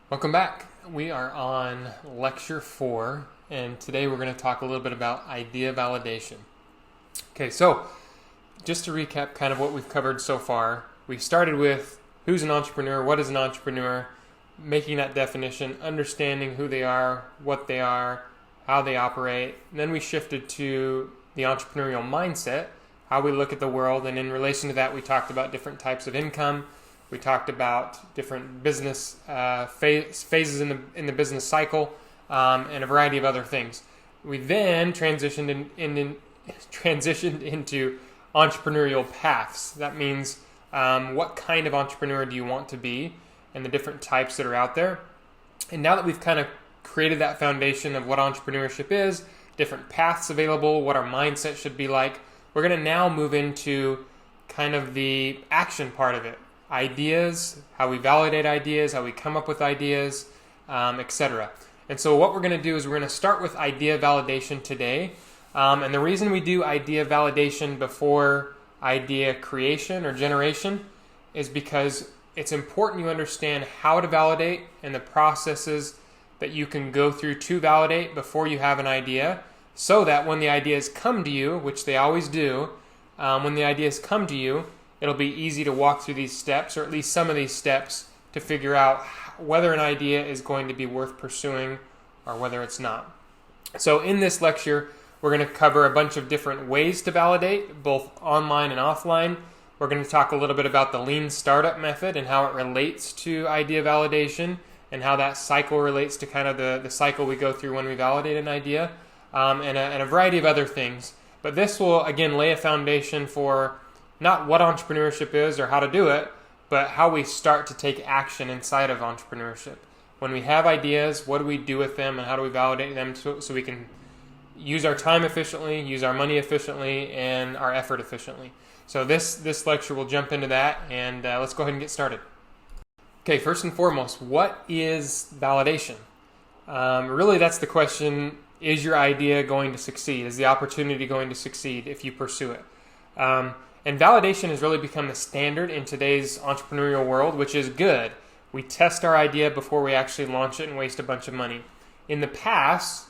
Welcome back. We are on lecture 4, and today we're going to talk a little bit about idea validation. Okay, so just to recap kind of what we've covered so far, we started with who's an entrepreneur, what is an entrepreneur, making that definition, understanding who they are, what they are, how they operate. And then we shifted to the entrepreneurial mindset, how we look at the world, and in relation to that we talked about different types of income. We talked about different business phases in the business cycle, and a variety of other things. We then transitioned into entrepreneurial paths. That means what kind of entrepreneur do you want to be, and the different types that are out there. And now that we've kind of created that foundation of what entrepreneurship is, different paths available, what our mindset should be like, we're going to now move into kind of the action part of it. Ideas, how we validate ideas, how we come up with ideas, etc. And so what we're going to do is we're going to start with idea validation today. And the reason we do idea validation before idea creation or generation is because it's important you understand how to validate and the processes that you can go through to validate before you have an idea, so that when the ideas come to you, which they always do, when the ideas come to you, it'll be easy to walk through these steps, or at least some of these steps, to figure out whether an idea is going to be worth pursuing or whether it's not. So in this lecture, we're going to cover a bunch of different ways to validate, both online and offline. We're going to talk a little bit about the lean startup method and how it relates to idea validation, and how that cycle relates to kind of the cycle we go through when we validate an idea, and a variety of other things. But this will, again, lay a foundation for not what entrepreneurship is or how to do it, but how we start to take action inside of entrepreneurship. When we have ideas, what do we do with them, and how do we validate them so we can use our time efficiently, use our money efficiently, and our effort efficiently. So this lecture will jump into that, and let's go ahead and get started. Okay, first and foremost, what is validation? Really, that's the question: is your idea going to succeed? Is the opportunity going to succeed if you pursue it? And validation has really become the standard in today's entrepreneurial world, which is good. We test our idea before we actually launch it and waste a bunch of money. In the past,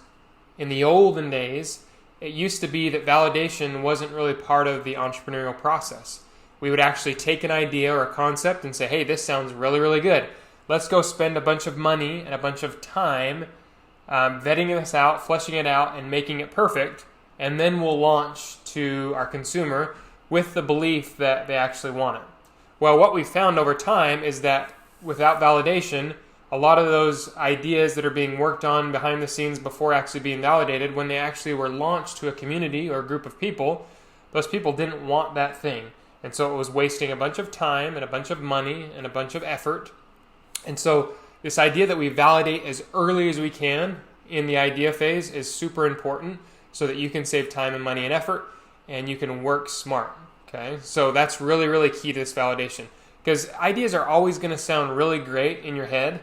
in the olden days, it used to be that validation wasn't really part of the entrepreneurial process. We would actually take an idea or a concept and say, hey, this sounds really, really good. Let's go spend a bunch of money and a bunch of time vetting this out, fleshing it out, and making it perfect, and then we'll launch to our consumer with the belief that they actually want it. Well, what we've found over time is that without validation, a lot of those ideas that are being worked on behind the scenes before actually being validated, when they actually were launched to a community or a group of people, those people didn't want that thing. And so it was wasting a bunch of time and a bunch of money and a bunch of effort. And so this idea that we validate as early as we can in the idea phase is super important, so that you can save time and money and effort, and you can work smart. Okay, so that's really, really key to this validation, because ideas are always going to sound really great in your head,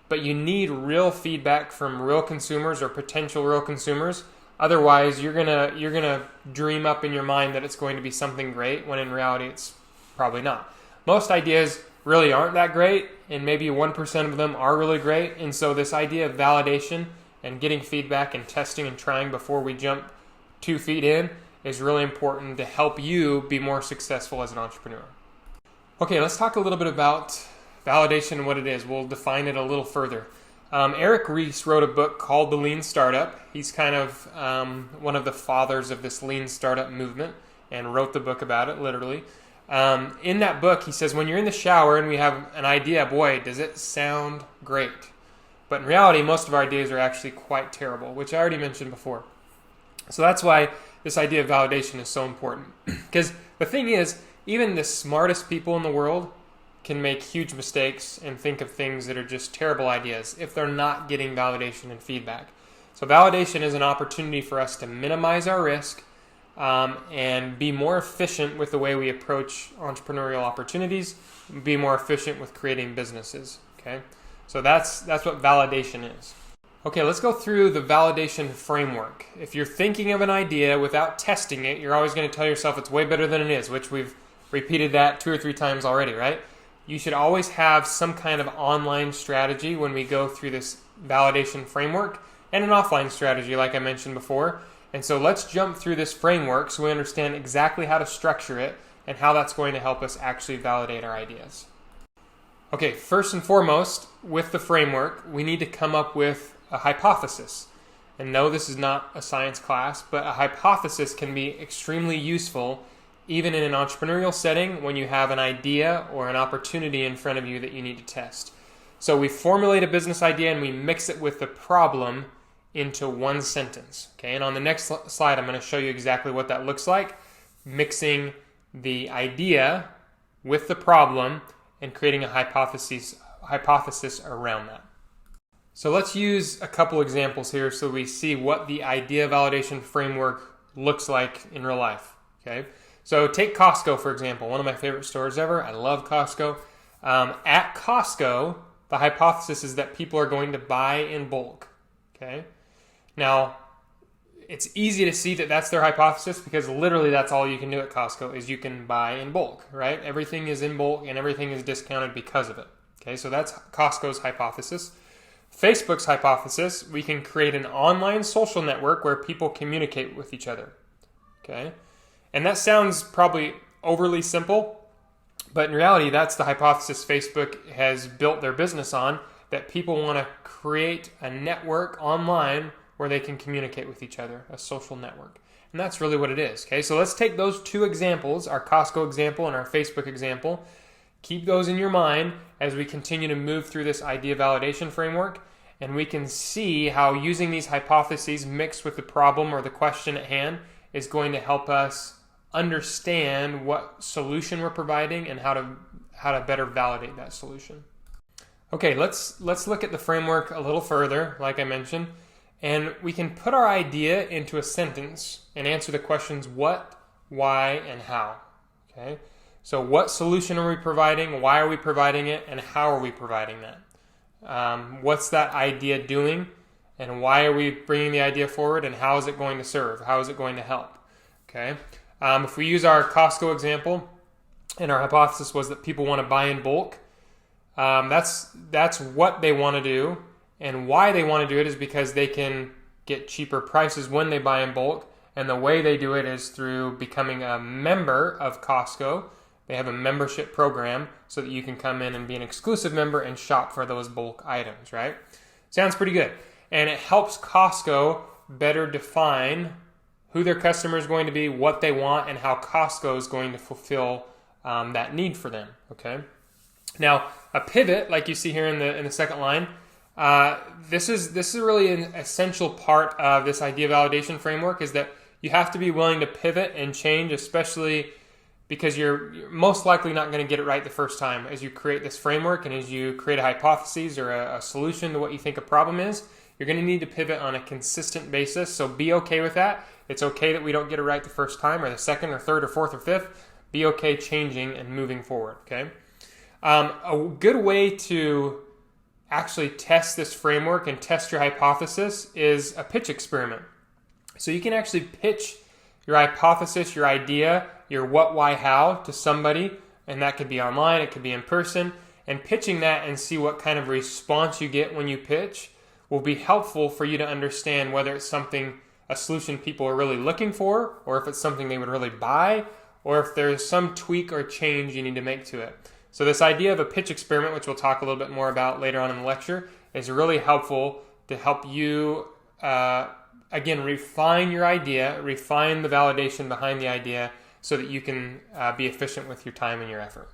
but you need real feedback from real consumers or potential real consumers. Otherwise, you're gonna dream up in your mind that it's going to be something great, when in reality it's probably not. Most ideas really aren't that great, and maybe 1% of them are really great. And so this idea of validation and getting feedback and testing and trying before we jump 2 feet in is really important to help you be more successful as an entrepreneur. Okay, let's talk a little bit about validation and what it is. We'll define it a little further. Eric Ries wrote a book called The Lean Startup. He's kind of one of the fathers of this lean startup movement, and wrote the book about it, literally. In that book, he says, when you're in the shower and we have an idea, boy, does it sound great. But in reality, most of our ideas are actually quite terrible, which I already mentioned before. So that's why this idea of validation is so important. Because the thing is, even the smartest people in the world can make huge mistakes and think of things that are just terrible ideas if they're not getting validation and feedback. So validation is an opportunity for us to minimize our risk, and be more efficient with the way we approach entrepreneurial opportunities, be more efficient with creating businesses. Okay, so that's what validation is. Okay, let's go through the validation framework. If you're thinking of an idea without testing it, you're always going to tell yourself it's way better than it is, which we've repeated that 2 or 3 times already, right? you should always have some kind of online strategy when we go through this validation framework, and an offline strategy like I mentioned before. And so let's jump through this framework so we understand exactly how to structure it and how that's going to help us actually validate our ideas. Okay, first and foremost, with the framework, we need to come up with a hypothesis. And no, this is not a science class, but a hypothesis can be extremely useful even in an entrepreneurial setting when you have an idea or an opportunity in front of you that you need to test. So we formulate a business idea and we mix it with the problem into one sentence. Okay, and on the next slide, I'm going to show you exactly what that looks like, mixing the idea with the problem and creating a hypothesis around that. So let's use a couple examples here so we see what the idea validation framework looks like in real life. Okay, so take Costco, for example, one of my favorite stores ever. I love Costco. At Costco, the hypothesis is that people are going to buy in bulk. Okay, now it's easy to see that that's their hypothesis because literally that's all you can do at Costco is you can buy in bulk, right? Everything is in bulk and everything is discounted because of it. Okay, so that's Costco's hypothesis. Facebook's hypothesis, we can create an online social network where people communicate with each other. Okay, and that sounds probably overly simple, but in reality, that's the hypothesis Facebook has built their business on, that people want to create a network online where they can communicate with each other, a social network. And that's really what it is. Okay, so let's take those two examples, our Costco example and our Facebook example. Keep those in your mind as we continue to move through this idea validation framework, and we can see how using these hypotheses mixed with the problem or the question at hand is going to help us understand what solution we're providing and how to better validate that solution. Okay, let's look at the framework a little further, like I mentioned, and we can put our idea into a sentence and answer the questions what, why, and how. Okay, so what solution are we providing, why are we providing it, and how are we providing that? What's that idea doing, and why are we bringing the idea forward, and how is it going to serve? How is it going to help? Okay, if we use our Costco example, and our hypothesis was that people want to buy in bulk, that's what they want to do, and why they want to do it is because they can get cheaper prices when they buy in bulk, and the way they do it is through becoming a member of Costco. They have a membership program so that you can come in and be an exclusive member and shop for those bulk items, right? Sounds pretty good. And it helps Costco better define who their customer is going to be, what they want, and how Costco is going to fulfill that need for them, okay? Now, a pivot, like you see here in the second line, this is really an essential part of this idea validation framework, is that you have to be willing to pivot and change, especially because you're most likely not going to get it right the first time. As you create this framework and as you create a hypothesis or a solution to what you think a problem is, you're going to need to pivot on a consistent basis. So be okay with that. It's okay that we don't get it right the first time or the second or third or fourth or fifth. Be okay changing and moving forward, okay? A good way to actually test this framework and test your hypothesis is a pitch experiment. So you can actually pitch your hypothesis, your idea, your what, why, how to somebody, and that could be online, it could be in person, and pitching that and see what kind of response you get when you pitch will be helpful for you to understand whether it's a solution people are really looking for, or if it's something they would really buy, or if there's some tweak or change you need to make to it. So this idea of a pitch experiment, which we'll talk a little bit more about later on in the lecture, is really helpful to help you, again, refine your idea, refine the validation behind the idea so that you can be efficient with your time and your effort.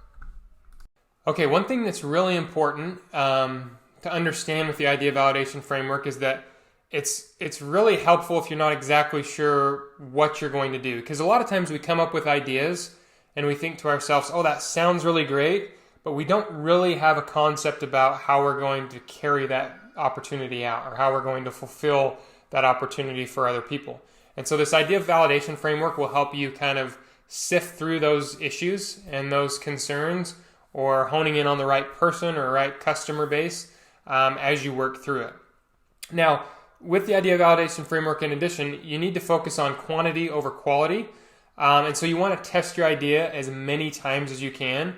Okay, one thing that's really important to understand with the idea validation framework is that it's really helpful if you're not exactly sure what you're going to do. Because a lot of times we come up with ideas and we think to ourselves, oh, that sounds really great, but we don't really have a concept about how we're going to carry that opportunity out or how we're going to fulfill that opportunity for other people. And so this idea of validation framework will help you kind of sift through those issues and those concerns, or honing in on the right person or right customer base as you work through it. Now, with the idea validation framework, in addition, you need to focus on quantity over quality. And so you want to test your idea as many times as you can.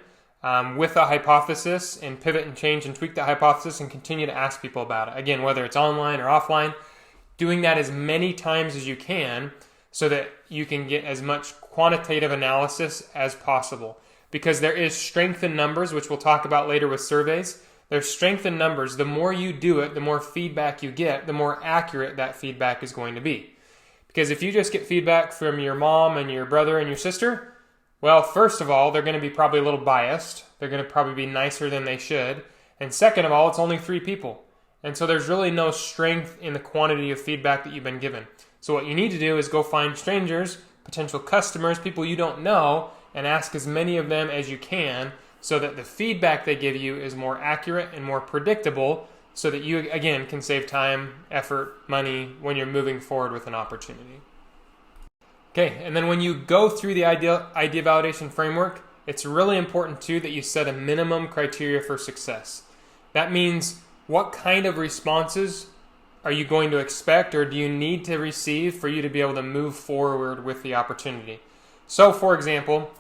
with a hypothesis and pivot and change and tweak that hypothesis and continue to ask people about it. Again, whether it's online or offline, doing that as many times as you can so that you can get as much quantitative analysis as possible. Because there is strength in numbers, which we'll talk about later with surveys. There's strength in numbers. The more you do it, the more feedback you get, the more accurate that feedback is going to be. Because if you just get feedback from your mom and your brother and your sister, well, first of all, they're going to be probably a little biased. They're going to probably be nicer than they should. And second of all, it's only 3 people. And so there's really no strength in the quantity of feedback that you've been given. So what you need to do is go find strangers, potential customers, people you don't know, and ask as many of them as you can so that the feedback they give you is more accurate and more predictable so that you, again, can save time, effort, money when you're moving forward with an opportunity. Okay, and then when you go through the idea validation framework, it's really important too that you set a minimum criteria for success. That means what kind of responses are you going to expect or do you need to receive for you to be able to move forward with the opportunity? So, for example,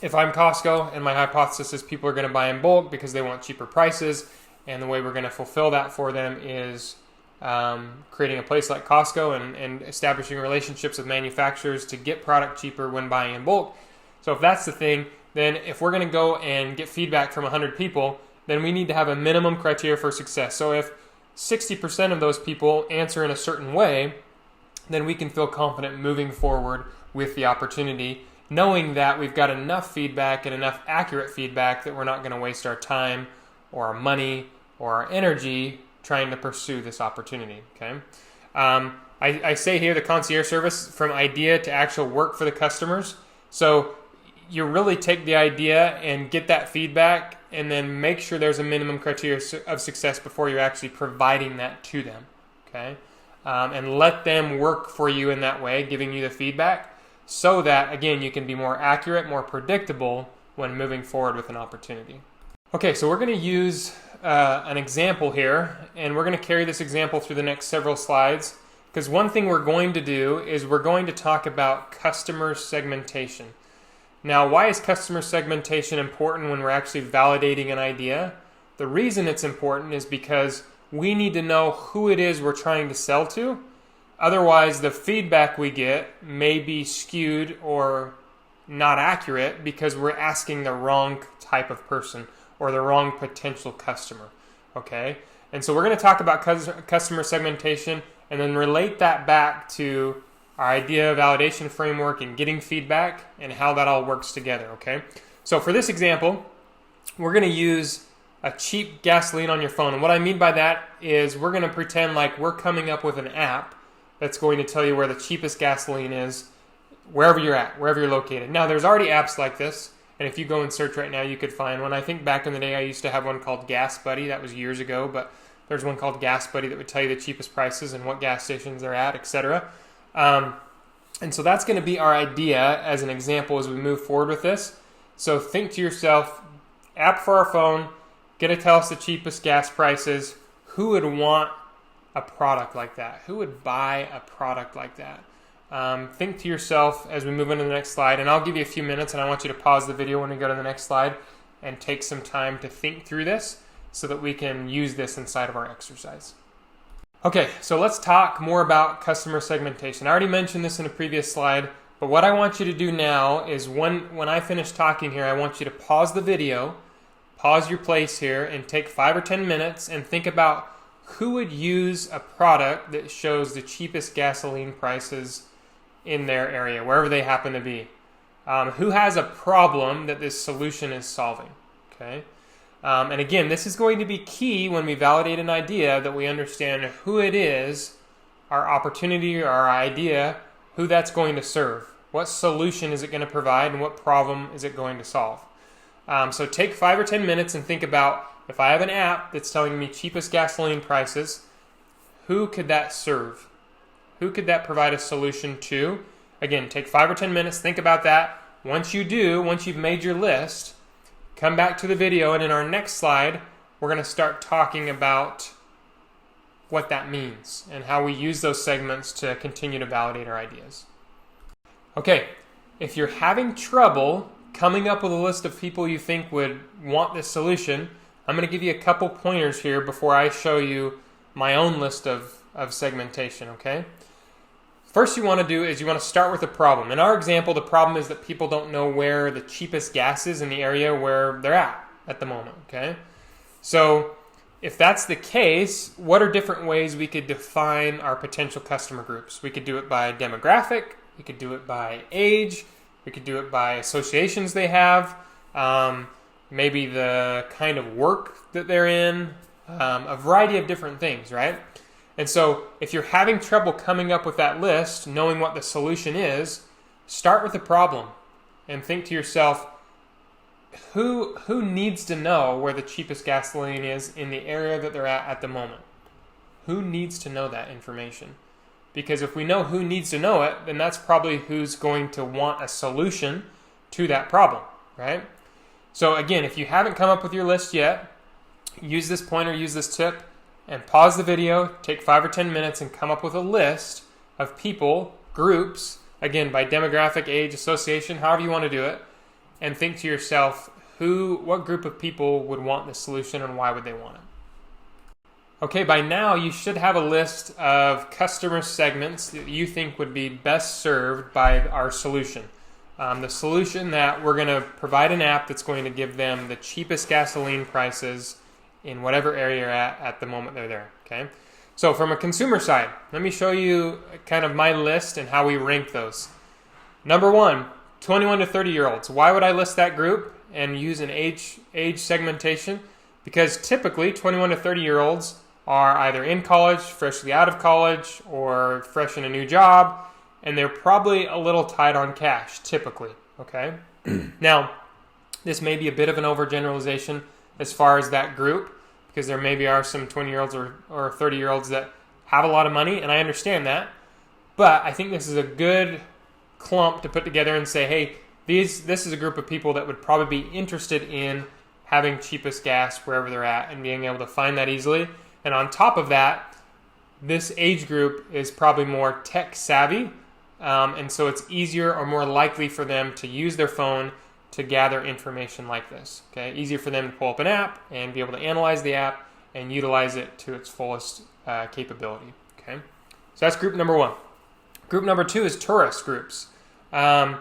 if I'm Costco and my hypothesis is people are going to buy in bulk because they want cheaper prices, and the way we're going to fulfill that for them is creating a place like Costco and establishing relationships with manufacturers to get product cheaper when buying in bulk. So if that's the thing, then if we're going to go and get feedback from 100 people, then we need to have a minimum criteria for success. So if 60% of those people answer in a certain way, then we can feel confident moving forward with the opportunity, knowing that we've got enough feedback and enough accurate feedback that we're not going to waste our time or our money or our energy trying to pursue this opportunity. Okay, I say here the concierge service from idea to actual work for the customers. So you really take the idea and get that feedback and then make sure there's a minimum criteria of success before you're actually providing that to them. Okay, and let them work for you in that way, giving you the feedback so that, again, you can be more accurate, more predictable when moving forward with an opportunity. Okay, so we're going to use an example here, and we're going to carry this example through the next several slides, because one thing we're going to do is we're going to talk about customer segmentation. Now, why is customer segmentation important when we're actually validating an idea? The reason it's important is because we need to know who it is we're trying to sell to. Otherwise, the feedback we get may be skewed or not accurate because we're asking the wrong type of person or the wrong potential customer, okay? And so we're going to talk about customer segmentation and then relate that back to our idea validation framework and getting feedback and how that all works together, okay? So for this example, we're going to use a cheap gasoline on your phone. And what I mean by that is we're going to pretend like we're coming up with an app that's going to tell you where the cheapest gasoline is wherever you're at, wherever you're located. Now, there's already apps like this. And if you go and search right now, you could find one. I think back in the day, I used to have one called Gas Buddy. That was years ago, but there's one called Gas Buddy that would tell you the cheapest prices and what gas stations they're at, etc. And so that's going to be our idea as an example as we move forward with this. So think to yourself, app for our phone, going to tell us the cheapest gas prices. Who would want a product like that? Who would buy a product like that? Think to yourself as we move into the next slide, and I'll give you a few minutes, and I want you to pause the video when we go to the next slide and take some time to think through this so that we can use this inside of our exercise. Okay, so let's talk more about customer segmentation. I already mentioned this in a previous slide, but what I want you to do now is when I finish talking here, I want you to pause the video, pause your place here, and take 5 or 10 minutes and think about who would use a product that shows the cheapest gasoline prices in their area, wherever they happen to be. Who has a problem that this solution is solving? Okay, and again, this is going to be key when we validate an idea, that we understand who it is, our opportunity or our idea, who that's going to serve. What solution is it going to provide and what problem is it going to solve? So take 5 or 10 minutes and think about, if I have an app that's telling me cheapest gasoline prices, who could that serve? Who could that provide a solution to? Again, take 5 or 10 minutes, think about that. Once you do, once you've made your list, come back to the video, and in our next slide, we're going to start talking about what that means and how we use those segments to continue to validate our ideas. Okay, if you're having trouble coming up with a list of people you think would want this solution, I'm going to give you a couple pointers here before I show you my own list of segmentation, okay? First you want to do is you want to start with a problem. In our example, the problem is that people don't know where the cheapest gas is in the area where they're at the moment, okay? So if that's the case, what are different ways we could define our potential customer groups? We could do it by demographic, we could do it by age, we could do it by associations they have, maybe the kind of work that they're in, a variety of different things, right? And so if you're having trouble coming up with that list, knowing what the solution is, start with the problem and think to yourself, who needs to know where the cheapest gasoline is in the area that they're at the moment? Who needs to know that information? Because if we know who needs to know it, then that's probably who's going to want a solution to that problem, right? So again, if you haven't come up with your list yet, use this pointer, use this tip, and pause the video, take 5 or 10 minutes and come up with a list of people, groups, again, by demographic, age, association, however you want to do it, and think to yourself, what group of people would want this solution and why would they want it? Okay, by now you should have a list of customer segments that you think would be best served by our solution. The solution that we're going to provide an app that's going to give them the cheapest gasoline prices in whatever area you're at the moment they're there, okay? So from a consumer side, let me show you kind of my list and how we rank those. Number 1, 21 to 30-year-olds. Why would I list that group and use an age segmentation? Because typically 21 to 30-year-olds are either in college, freshly out of college, or fresh in a new job, and they're probably a little tight on cash, typically, okay? Now, this may be a bit of an overgeneralization as far as that group, because there maybe are some 20-year-olds or 30-year-olds that have a lot of money, and I understand that. But I think this is a good clump to put together and say, hey, this is a group of people that would probably be interested in having cheapest gas wherever they're at and being able to find that easily. And on top of that, this age group is probably more tech savvy, and so it's easier or more likely for them to use their phone to gather information like this. Okay, easier for them to pull up an app and be able to analyze the app and utilize it to its fullest capability. Okay, so that's group number 1. Group number 2 is tourist groups. Now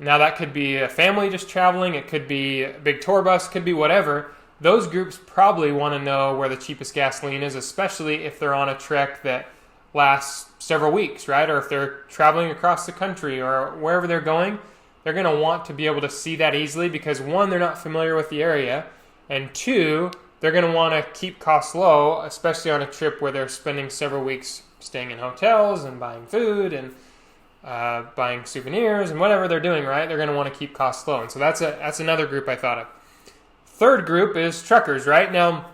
that could be a family just traveling, it could be a big tour bus, could be whatever. Those groups probably want to know where the cheapest gasoline is, especially if they're on a trek that lasts several weeks, right? Or if they're traveling across the country or wherever they're going. They're going to want to be able to see that easily because 1, they're not familiar with the area, and 2, they're going to want to keep costs low, especially on a trip where they're spending several weeks staying in hotels and buying food and buying souvenirs and whatever they're doing, right? They're going to want to keep costs low, and so that's another group I thought of. Third group is truckers, right? Now,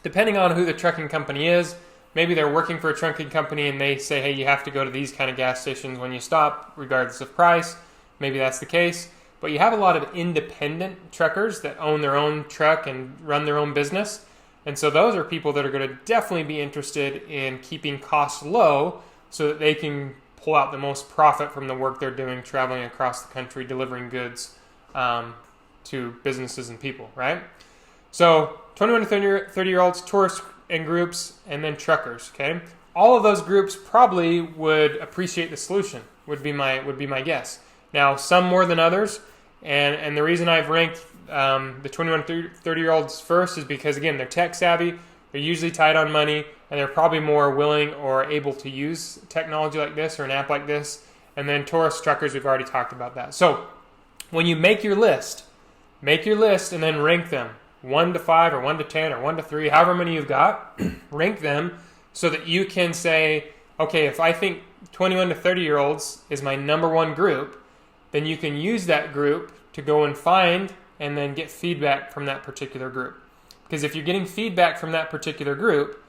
depending on who the trucking company is, maybe they're working for a trucking company and they say, hey, you have to go to these kind of gas stations when you stop, regardless of price. Maybe that's the case, but you have a lot of independent truckers that own their own truck and run their own business, and so those are people that are going to definitely be interested in keeping costs low so that they can pull out the most profit from the work they're doing traveling across the country, delivering goods to businesses and people, right? So 21 to 30-year-olds, tourists and groups, and then truckers, okay? All of those groups probably would appreciate the solution, would be my guess. Now, some more than others, and the reason I've ranked the 21 to 30-year-olds first is because, again, they're tech savvy, they're usually tight on money, and they're probably more willing or able to use technology like this or an app like this. And then tourist truckers, we've already talked about that. So when you make your list and then rank them 1 to 5 or 1 to 10 or 1 to 3, however many you've got, rank them so that you can say, okay, if I think 21 to 30-year-olds is my number 1 group, then you can use that group to go and find and then get feedback from that particular group. Because if you're getting feedback from that particular group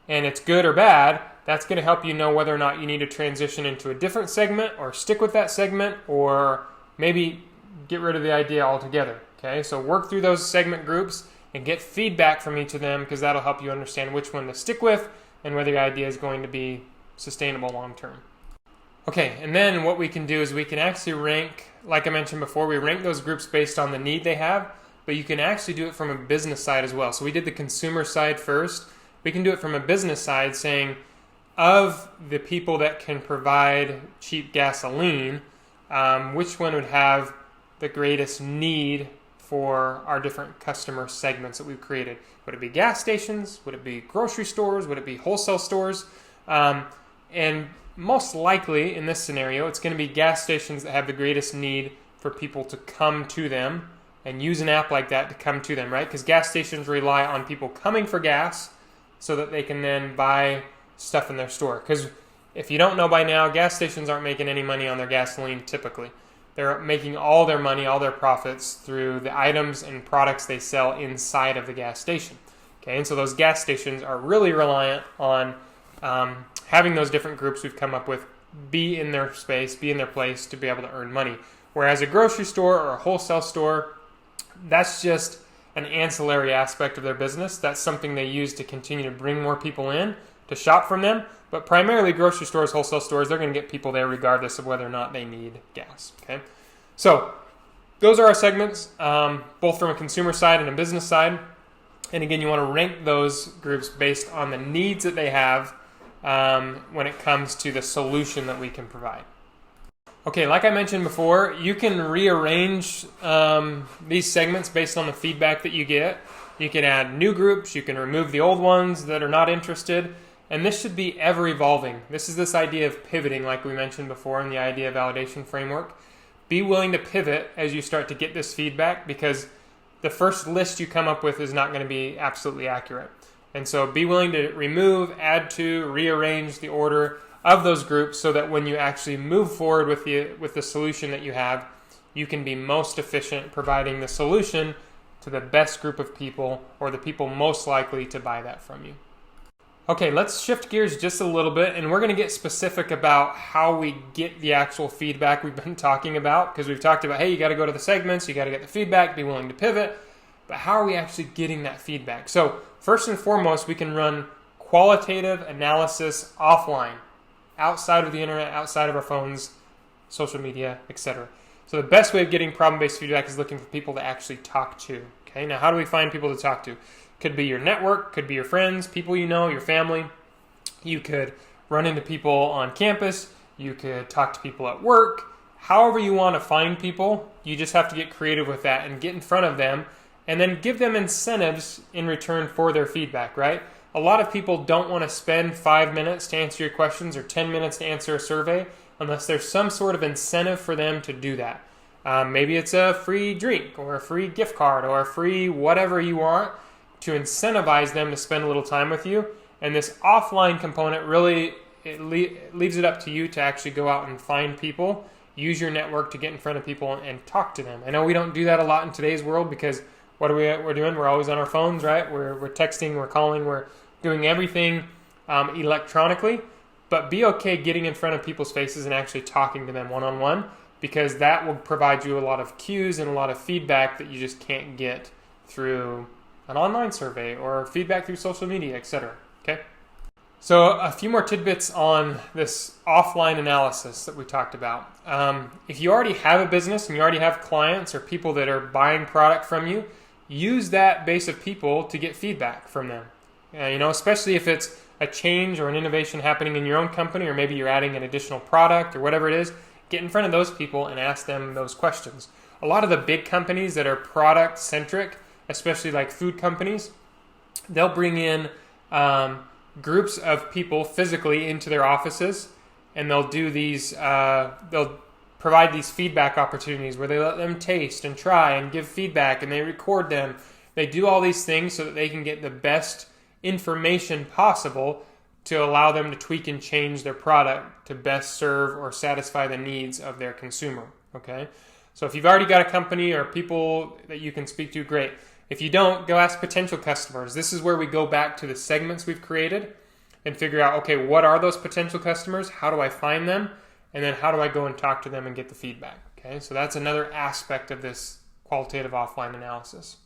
and it's good or bad, that's going to help you know whether or not you need to transition into a different segment or stick with that segment or maybe get rid of the idea altogether. Okay, so work through those segment groups and get feedback from each of them because that'll help you understand which one to stick with and whether the idea is going to be sustainable long term. Okay, and then what we can do is we can actually rank, like I mentioned before, we rank those groups based on the need they have, but you can actually do it from a business side as well. So we did the consumer side first. We can do it from a business side, saying of the people that can provide cheap gasoline, which one would have the greatest need for our different customer segments that we've created? Would it be gas stations? Would it be grocery stores? Would it be wholesale stores? And most likely in this scenario, it's going to be gas stations that have the greatest need for people to come to them and use an app like that to come to them, right? Because gas stations rely on people coming for gas so that they can then buy stuff in their store. Because if you don't know by now, gas stations aren't making any money on their gasoline typically. They're making all their money, all their profits through the items and products they sell inside of the gas station. Okay, and so those gas stations are really reliant on having those different groups we've come up with be in their space, be in their place to be able to earn money. Whereas a grocery store or a wholesale store, that's just an ancillary aspect of their business. That's something they use to continue to bring more people in to shop from them. But primarily grocery stores, wholesale stores, they're going to get people there regardless of whether or not they need gas. Okay, so those are our segments, both from a consumer side and a business side. And again, you want to rank those groups based on the needs that they have when it comes to the solution that we can provide. Okay, like I mentioned before, you can rearrange these segments based on the feedback that you get. You can add new groups, you can remove the old ones that are not interested, and this should be ever evolving. This is this idea of pivoting, like we mentioned before in the idea validation framework. Be willing to pivot as you start to get this feedback, because the first list you come up with is not going to be absolutely accurate. And so be willing to remove, add to, rearrange the order of those groups so that when you actually move forward with the solution that you have, you can be most efficient providing the solution to the best group of people or the people most likely to buy that from you. Okay, let's shift gears just a little bit, and we're going to get specific about how we get the actual feedback we've been talking about, because we've talked about, hey, you got to go to the segments, you got to get the feedback, be willing to pivot, but how are we actually getting that feedback? So first and foremost, we can run qualitative analysis offline, outside of the internet, outside of our phones, social media, etc. So the best way of getting problem-based feedback is looking for people to actually talk to. Okay, now how do we find people to talk to? Could be your network, could be your friends, people you know, your family. You could run into people on campus. You could talk to people at work. However you want to find people, you just have to get creative with that and get in front of them and then give them incentives in return for their feedback, right? A lot of people don't want to spend 5 minutes to answer your questions or 10 minutes to answer a survey unless there's some sort of incentive for them to do that. Maybe it's a free drink or a free gift card or a free whatever you want to incentivize them to spend a little time with you. And this offline component really leaves it up to you to actually go out and find people, use your network to get in front of people and talk to them. I know we don't do that a lot in today's world because what we're doing? We're always on our phones, right? We're texting, we're calling, we're doing everything electronically. But be okay getting in front of people's faces and actually talking to them one-on-one, because that will provide you a lot of cues and a lot of feedback that you just can't get through an online survey or feedback through social media, etc. Okay? So a few more tidbits on this offline analysis that we talked about. If you already have a business and you already have clients or people that are buying product from you, use that base of people to get feedback from them. Especially if it's a change or an innovation happening in your own company, or maybe you're adding an additional product or whatever it is, get in front of those people and ask them those questions. A lot of the big companies that are product-centric, especially like food companies, they'll bring in groups of people physically into their offices, and they'll do these, they'll provide these feedback opportunities where they let them taste and try and give feedback, and they record them. They do all these things so that they can get the best information possible to allow them to tweak and change their product to best serve or satisfy the needs of their consumer. Okay? So if you've already got a company or people that you can speak to, great. If you don't, go ask potential customers. This is where we go back to the segments we've created and figure out, okay, what are those potential customers? How do I find them? And then how do I go and talk to them and get the feedback? Okay, so that's another aspect of this qualitative offline analysis.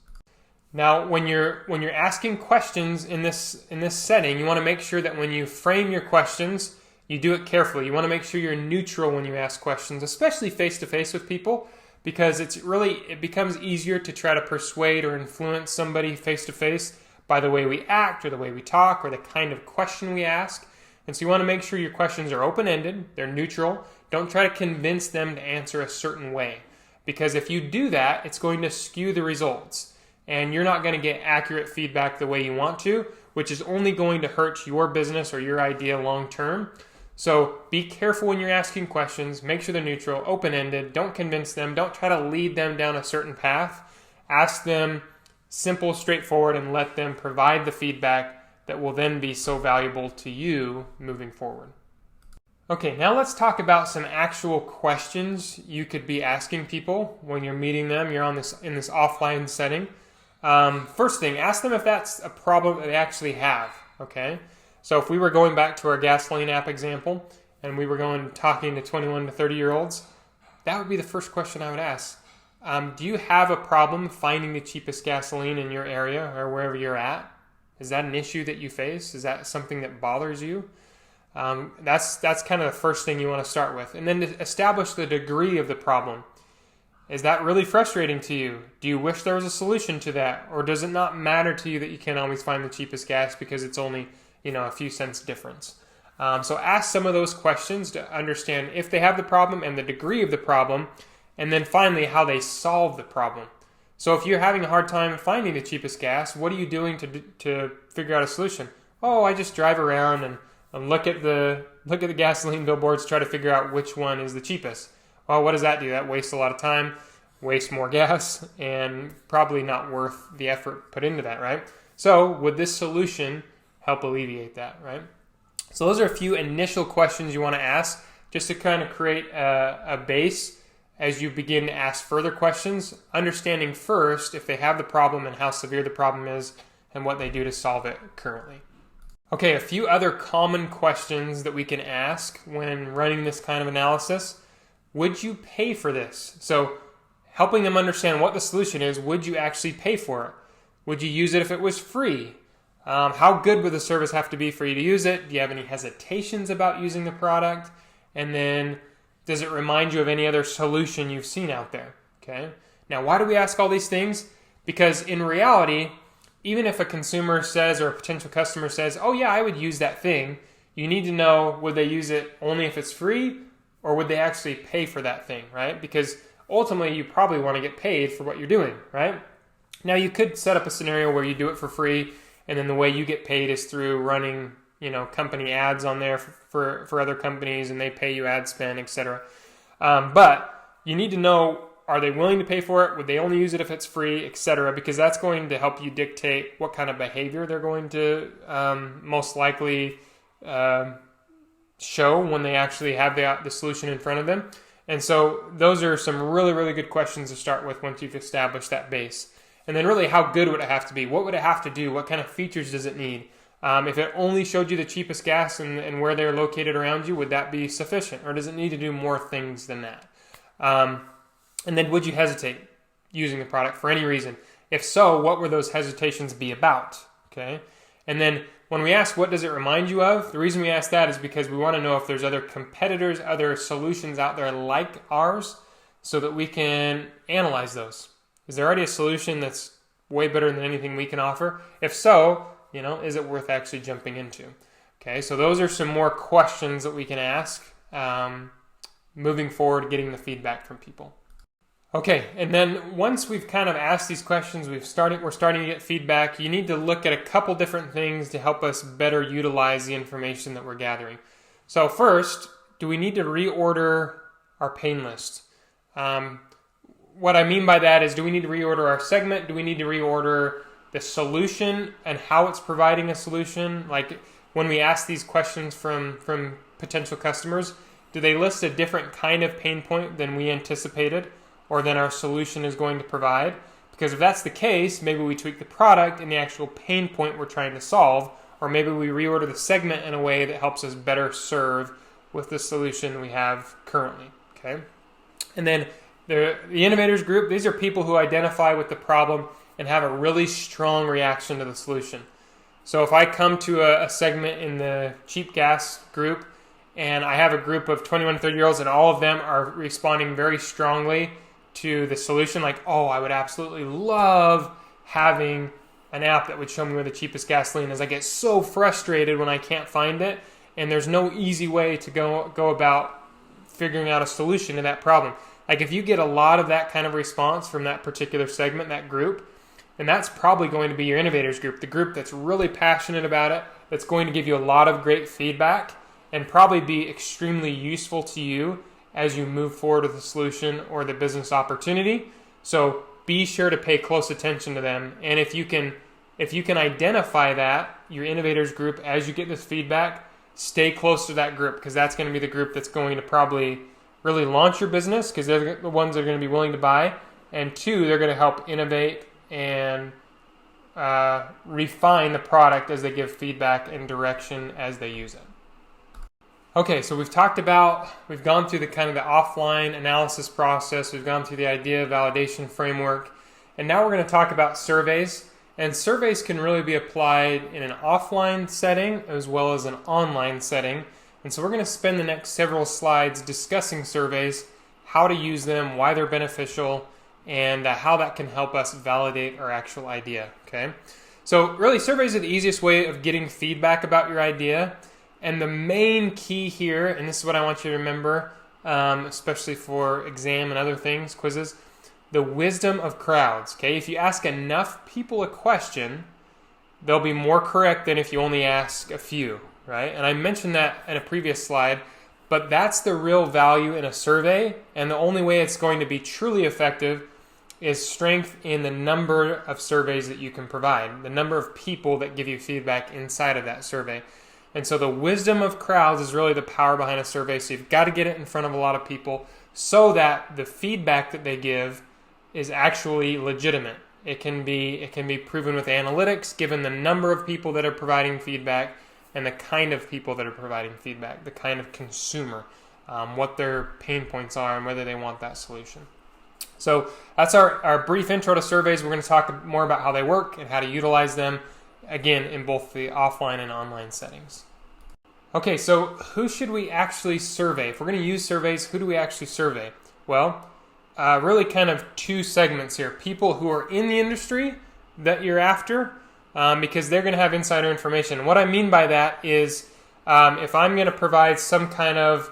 Now, when you're asking questions in this setting, you want to make sure that when you frame your questions, you do it carefully. You want to make sure you're neutral when you ask questions, especially face-to-face with people, because it becomes easier to try to persuade or influence somebody face-to-face by the way we act or the way we talk or the kind of question we ask. And so you want to make sure your questions are open-ended, they're neutral. Don't try to convince them to answer a certain way, because if you do that, it's going to skew the results, and you're not going to get accurate feedback the way you want to, which is only going to hurt your business or your idea long-term. So be careful when you're asking questions. Make sure they're neutral, open-ended. Don't convince them. Don't try to lead them down a certain path. Ask them simple, straightforward, and let them provide the feedback that will then be so valuable to you moving forward. Okay, now let's talk about some actual questions you could be asking people when you're meeting them. You're in this offline setting. First thing, ask them if that's a problem that they actually have. Okay. So if we were going back to our gasoline app example and we were talking to 21 to 30-year-olds, that would be the first question I would ask. Do you have a problem finding the cheapest gasoline in your area or wherever you're at? Is that an issue that you face? Is that something that bothers you? That's kind of the first thing you want to start with. And then to establish the degree of the problem. Is that really frustrating to you? Do you wish there was a solution to that? Or does it not matter to you that you can't always find the cheapest gas because it's only a few cents difference? So ask some of those questions to understand if they have the problem and the degree of the problem, and then finally how they solve the problem. So if you're having a hard time finding the cheapest gas, what are you doing to figure out a solution? Oh, I just drive around and look at the gasoline billboards, try to figure out which one is the cheapest. Well, what does that do? That wastes a lot of time, wastes more gas, and probably not worth the effort put into that, right? So would this solution help alleviate that, right? So those are a few initial questions you want to ask just to kind of create a base as you begin to ask further questions, understanding first if they have the problem and how severe the problem is and what they do to solve it currently. Okay, a few other common questions that we can ask when running this kind of analysis. Would you pay for this? So helping them understand what the solution is, would you actually pay for it? Would you use it if it was free? How good would the service have to be for you to use it? Do you have any hesitations about using the product? And then does it remind you of any other solution you've seen out there? Okay. Now, why do we ask all these things? Because in reality, even if a consumer says or a potential customer says, oh yeah, I would use that thing, you need to know, would they use it only if it's free or would they actually pay for that thing, right? Because ultimately you probably want to get paid for what you're doing, right? Now you could set up a scenario where you do it for free and then the way you get paid is through running, company ads on there for other companies and they pay you ad spend, etc. But you need to know, are they willing to pay for it? Would they only use it if it's free, etc.? Because that's going to help you dictate what kind of behavior they're going to most likely show when they actually have the solution in front of them. And so those are some really, really good questions to start with once you've established that base. And then really, how good would it have to be? What would it have to do? What kind of features does it need? If it only showed you the cheapest gas and where they're located around you, would that be sufficient? Or does it need to do more things than that? And then would you hesitate using the product for any reason? If so, what would those hesitations be about? Okay. And then when we ask, what does it remind you of? The reason we ask that is because we want to know if there's other competitors, other solutions out there like ours so that we can analyze those. Is there already a solution that's way better than anything we can offer? If so, is it worth actually jumping into? Okay, so those are some more questions that we can ask moving forward, getting the feedback from people. Okay, and then once we've kind of asked these questions, we're starting to get feedback. You need to look at a couple different things to help us better utilize the information that we're gathering. So first, do we need to reorder our pain list? What I mean by that is, do we need to reorder our segment? Do we need to reorder the solution and how it's providing a solution? Like when we ask these questions from potential customers, do they list a different kind of pain point than we anticipated or than our solution is going to provide? Because if that's the case, maybe we tweak the product and the actual pain point we're trying to solve, or maybe we reorder the segment in a way that helps us better serve with the solution we have currently. Okay, and then the innovators group, these are people who identify with the problem and have a really strong reaction to the solution. So if I come to a segment in the cheap gas group and I have a group of 21 to 30-year-olds, and all of them are responding very strongly to the solution. Like, oh, I would absolutely love having an app that would show me where the cheapest gasoline is. I get so frustrated when I can't find it, and there's no easy way to go about figuring out a solution to that problem. Like, if you get a lot of that kind of response from that particular segment, that group, then that's probably going to be your innovators group, the group that's really passionate about it, that's going to give you a lot of great feedback and probably be extremely useful to you as you move forward with the solution or the business opportunity. So be sure to pay close attention to them. And if you can identify that, your innovators group, as you get this feedback, stay close to that group, because that's going to be the group that's going to probably really launch your business, because they're the ones that are going to be willing to buy. And two, they're going to help innovate and refine the product as they give feedback and direction as they use it. Okay, so we've gone through the kind of the offline analysis process, we've gone through the idea validation framework, and now we're going to talk about surveys. And surveys can really be applied in an offline setting as well as an online setting. And so we're going to spend the next several slides discussing surveys, how to use them, why they're beneficial, and how that can help us validate our actual idea. Okay, so really surveys are the easiest way of getting feedback about your idea. And the main key here, and this is what I want you to remember, especially for exam and other things, quizzes, the wisdom of crowds. Okay, if you ask enough people a question, they'll be more correct than if you only ask a few, right? And I mentioned that in a previous slide, but that's the real value in a survey, and the only way it's going to be truly effective is strength in the number of surveys that you can provide, the number of people that give you feedback inside of that survey. And so the wisdom of crowds is really the power behind a survey. So you've got to get it in front of a lot of people so that the feedback that they give is actually legitimate. It can be proven with analytics, given the number of people that are providing feedback and the kind of people that are providing feedback, the kind of consumer, what their pain points are and whether they want that solution. So that's our brief intro to surveys. We're going to talk more about how they work and how to utilize them, again, in both the offline and online settings. Okay, so who should we actually survey? If we're going to use surveys, who do we actually survey? Well, really kind of two segments here. People who are in the industry that you're after, because they're going to have insider information. And what I mean by that is if I'm going to provide some kind of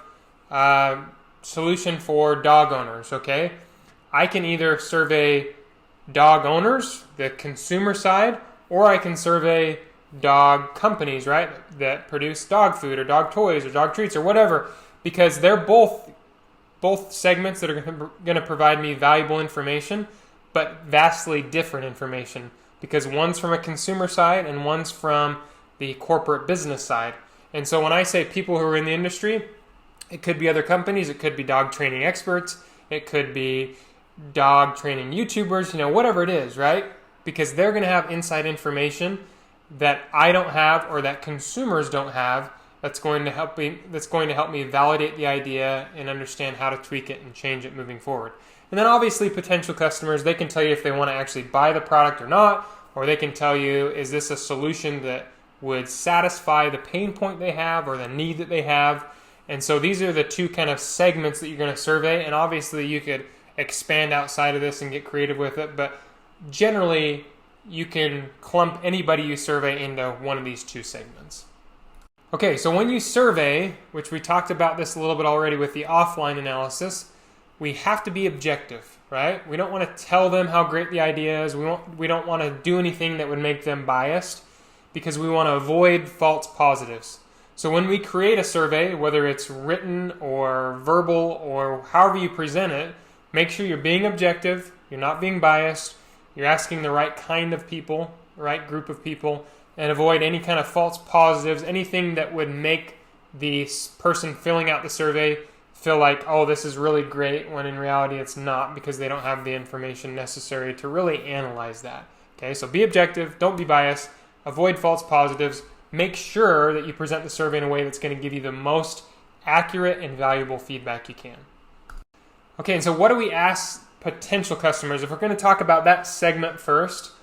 solution for dog owners, okay, I can either survey dog owners, the consumer side, or I can survey dog companies, right, that produce dog food or dog toys or dog treats or whatever, because they're both segments that are going to provide me valuable information, but vastly different information, because one's from a consumer side and one's from the corporate business side. And so when I say people who are in the industry, it could be other companies, it could be dog training experts, it could be dog training YouTubers, whatever it is, right? Because they're going to have inside information that I don't have or that consumers don't have that's going to help me validate the idea and understand how to tweak it and change it moving forward. And then obviously potential customers, they can tell you if they want to actually buy the product or not, or they can tell you, is this a solution that would satisfy the pain point they have or the need that they have? And so these are the two kind of segments that you're going to survey, and obviously you could expand outside of this and get creative with it, but generally you can clump anybody you survey into one of these two segments. Okay, so when you survey, which we talked about this a little bit already with the offline analysis, we have to be objective, right? We don't want to tell them how great the idea is. We don't want to do anything that would make them biased, because we want to avoid false positives. So when we create a survey, whether it's written or verbal or however you present it, make sure you're being objective, you're not being biased, you're asking the right kind of people, the right group of people, and avoid any kind of false positives, anything that would make the person filling out the survey feel like, oh, this is really great, when in reality it's not, because they don't have the information necessary to really analyze that. Okay, so be objective, don't be biased, avoid false positives, make sure that you present the survey in a way that's going to give you the most accurate and valuable feedback you can. Okay, and so what do we ask potential customers? If we're going to talk about that segment first,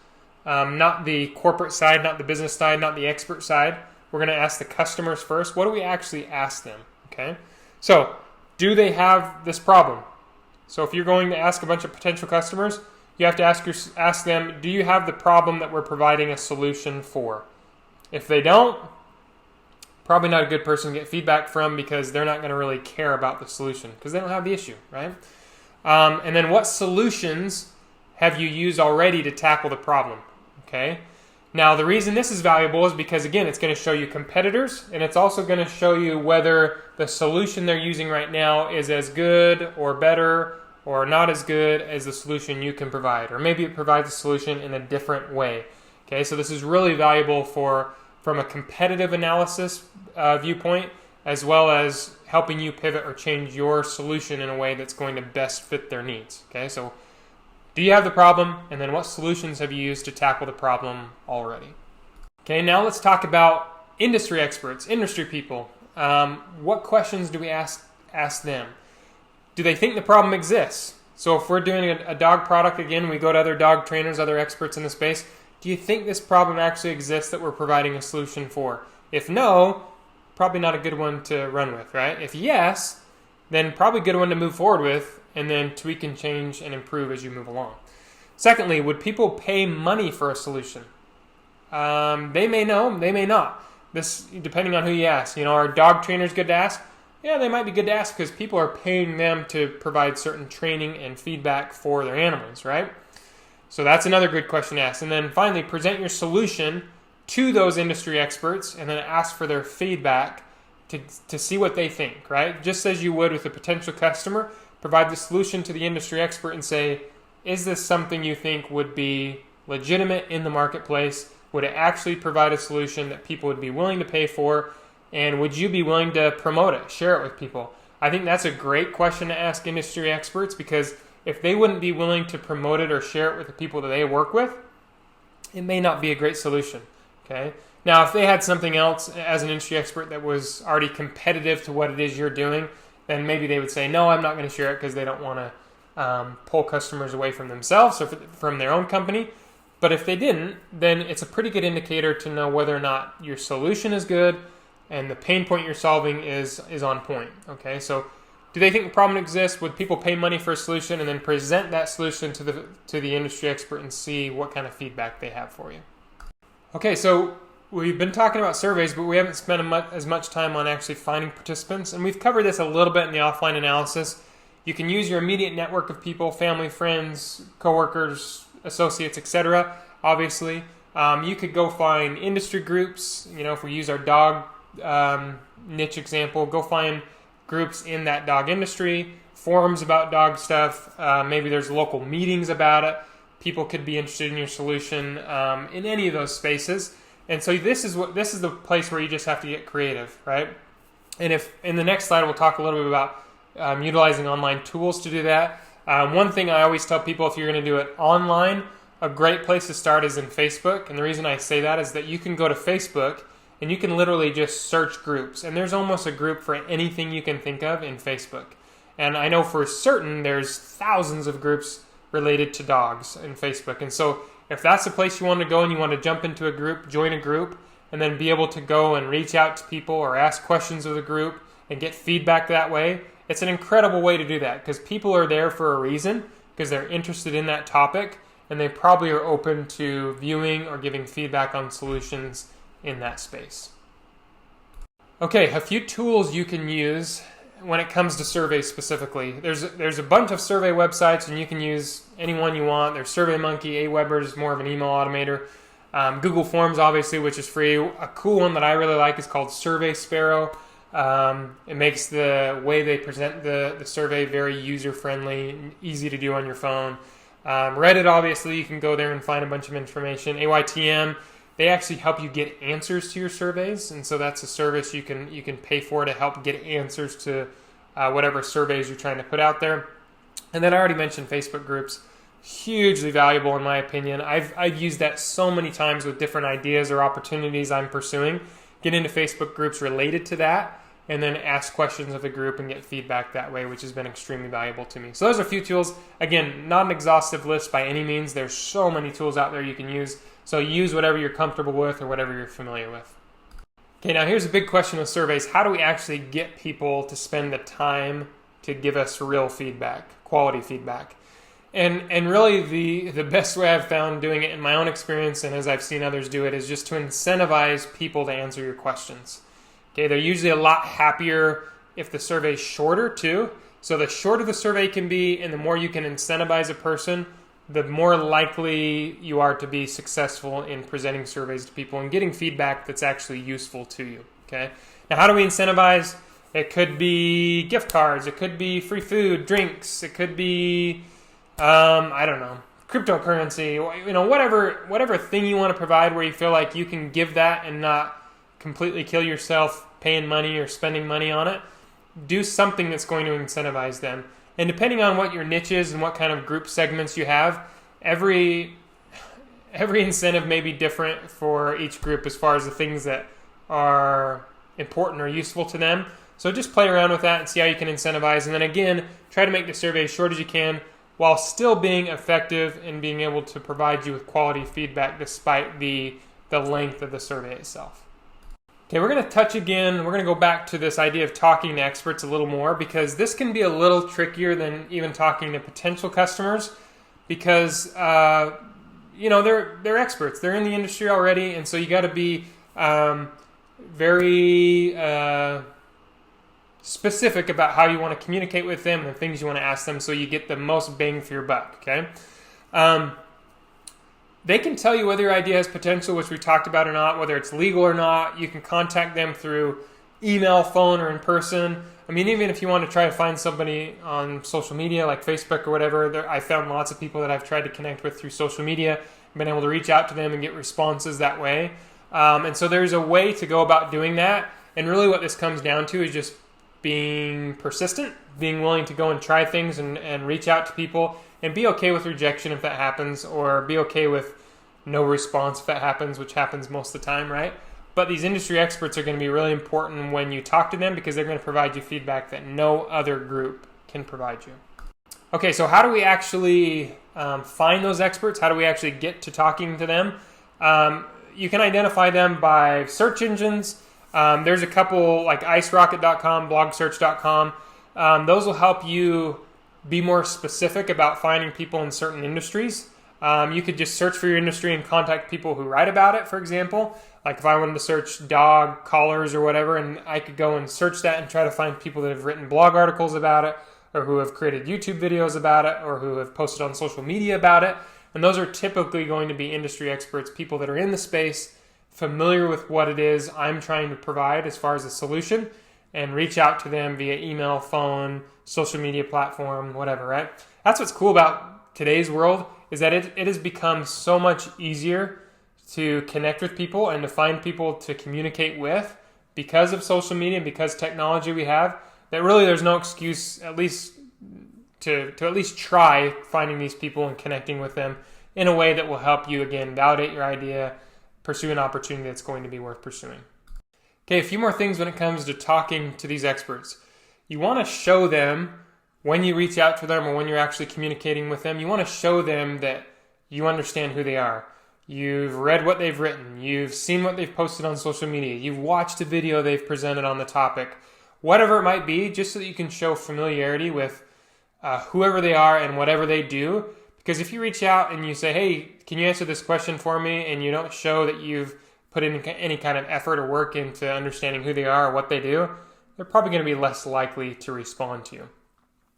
not the corporate side, not the business side, not the expert side, we're going to ask the customers first. What do we actually ask them? Okay, so do they have this problem? So if you're going to ask a bunch of potential customers, you have to ask them, do you have the problem that we're providing a solution for? If they don't, probably not a good person to get feedback from, because they're not going to really care about the solution because they don't have the issue, right? And then what solutions have you used already to tackle the problem? Okay. Now, the reason this is valuable is because, again, it's going to show you competitors, and it's also going to show you whether the solution they're using right now is as good or better or not as good as the solution you can provide. Or maybe it provides a solution in a different way. Okay, so this is really valuable from a competitive analysis viewpoint, as well as helping you pivot or change your solution in a way that's going to best fit their needs. Okay, so do you have the problem, and then what solutions have you used to tackle the problem already? Okay, now let's talk about industry experts, industry people. What questions do we ask them? Do they think the problem exists? So if we're doing a dog product, again, we go to other dog trainers, other experts in the space. Do you think this problem actually exists that we're providing a solution for? If no, probably not a good one to run with, right? If yes, then probably a good one to move forward with, and then tweak and change and improve as you move along. Secondly, would people pay money for a solution? They may know, they may not. This, depending on who you ask. Are dog trainers good to ask? Yeah, they might be good to ask because people are paying them to provide certain training and feedback for their animals, right? So that's another good question to ask. And then finally, present your solution to those industry experts and then ask for their feedback to see what they think, right? Just as you would with a potential customer, provide the solution to the industry expert and say, is this something you think would be legitimate in the marketplace? Would it actually provide a solution that people would be willing to pay for? And would you be willing to promote it, share it with people? I think that's a great question to ask industry experts, because if they wouldn't be willing to promote it or share it with the people that they work with, it may not be a great solution. Okay. Now, if they had something else as an industry expert that was already competitive to what it is you're doing, then maybe they would say, no, I'm not going to share it because they don't want to pull customers away from themselves or from their own company. But if they didn't, then it's a pretty good indicator to know whether or not your solution is good and the pain point you're solving is on point. Okay, so do they think the problem exists? Would people pay money for a solution, and then present that solution to the industry expert and see what kind of feedback they have for you? Okay, so we've been talking about surveys, but we haven't spent as much time on actually finding participants, and we've covered this a little bit in the offline analysis. You can use your immediate network of people, family, friends, coworkers, associates, etc. Obviously, you could go find industry groups. If we use our dog niche example, go find groups in that dog industry, forums about dog stuff. Maybe there's local meetings about it. People could be interested in your solution in any of those spaces. And so this is the place where you just have to get creative, right? And if in the next slide we'll talk a little bit about utilizing online tools to do that. One thing I always tell people, if you're going to do it online, a great place to start is in Facebook. And the reason I say that is that you can go to Facebook and you can literally just search groups. And there's almost a group for anything you can think of in Facebook. And I know for certain there's thousands of groups related to dogs in Facebook. And so if that's the place you want to go and you want to jump into a group, join a group, and then be able to go and reach out to people or ask questions of the group and get feedback that way, it's an incredible way to do that, because people are there for a reason, because they're interested in that topic, and they probably are open to viewing or giving feedback on solutions in that space. Okay, a few tools you can use when it comes to surveys specifically. There's a bunch of survey websites, and you can use any one you want. There's SurveyMonkey, Aweber is more of an email automator. Google Forms, obviously, which is free. A cool one that I really like is called Survey Sparrow. It makes the way they present the survey very user-friendly, easy to do on your phone. Reddit, obviously, you can go there and find a bunch of information. AYTM, they actually help you get answers to your surveys, and so that's a service you can pay for to help get answers to whatever surveys you're trying to put out there. And then I already mentioned Facebook groups. Hugely valuable in my opinion. I've used that so many times with different ideas or opportunities I'm pursuing. Get into Facebook groups related to that, and then ask questions of the group and get feedback that way, which has been extremely valuable to me. So those are a few tools. Again, not an exhaustive list by any means. There's so many tools out there you can use. So use whatever you're comfortable with or whatever you're familiar with. Okay, now here's a big question with surveys. How do we actually get people to spend the time to give us real feedback, quality feedback? And really the best way I've found doing it in my own experience and as I've seen others do it is just to incentivize people to answer your questions. Okay, they're usually a lot happier if the survey's shorter too. So the shorter the survey can be and the more you can incentivize a person, the more likely you are to be successful in presenting surveys to people and getting feedback that's actually useful to you. Okay. Now, how do we incentivize? It could be gift cards. It could be free food, drinks. It could be, I don't know, cryptocurrency. You know, whatever thing you want to provide where you feel like you can give that and not completely kill yourself paying money or spending money on it. Do something that's going to incentivize them. And depending on what your niche is and what kind of group segments you have, every incentive may be different for each group as far as the things that are important or useful to them. So just play around with that and see how you can incentivize. And then again, try to make the survey as short as you can while still being effective and being able to provide you with quality feedback despite the length of the survey itself. Okay, we're going to touch again, we're going to go back to this idea of talking to experts a little more because this can be a little trickier than even talking to potential customers because, they're experts. They're in the industry already, and so you got to be very specific about how you want to communicate with them and the things you want to ask them so you get the most bang for your buck, okay? They can tell you whether your idea has potential, which we talked about or not, whether it's legal or not. You can contact them through email, phone, or in person. I mean, even if you want to try to find somebody on social media like Facebook or whatever, I found lots of people that I've tried to connect with through social media and been able to reach out to them and get responses that way. And so there's a way to go about doing that. And really what this comes down to is just being persistent, being willing to go and try things and reach out to people and be okay with rejection if that happens, or be okay with no response if that happens, which happens most of the time, right? But these industry experts are going to be really important when you talk to them because they're going to provide you feedback that no other group can provide you. Okay, so how do we actually find those experts? How do we actually get to talking to them? You can identify them by search engines. There's a couple like icerocket.com, blogsearch.com. Those will help you be more specific about finding people in certain industries. You could just search for your industry and contact people who write about it, for example. Like if I wanted to search dog collars or whatever, and I could go and search that and try to find people that have written blog articles about it, or who have created YouTube videos about it, or who have posted on social media about it. And those are typically going to be industry experts, people that are in the space, familiar with what it is I'm trying to provide as far as a solution, and reach out to them via email, phone, social media platform, whatever, right? That's what's cool about today's world, is that it has become so much easier to connect with people and to find people to communicate with because of social media and because technology we have, that really there's no excuse at least to at least try finding these people and connecting with them in a way that will help you, again, validate your idea, pursue an opportunity that's going to be worth pursuing. Okay, a few more things when it comes to talking to these experts. You want to show them when you reach out to them or when you're actually communicating with them, you want to show them that you understand who they are. You've read what they've written. You've seen what they've posted on social media. You've watched a video they've presented on the topic. Whatever it might be, just so that you can show familiarity with whoever they are and whatever they do. Because if you reach out and you say, hey, can you answer this question for me? And you don't show that you've put in any kind of effort or work into understanding who they are or what they do, they're probably going to be less likely to respond to you.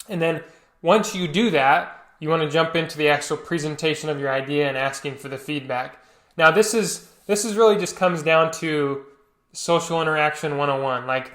And then once you do that, you want to jump into the actual presentation of your idea and asking for the feedback. Now, this is really just comes down to social interaction 101. Like,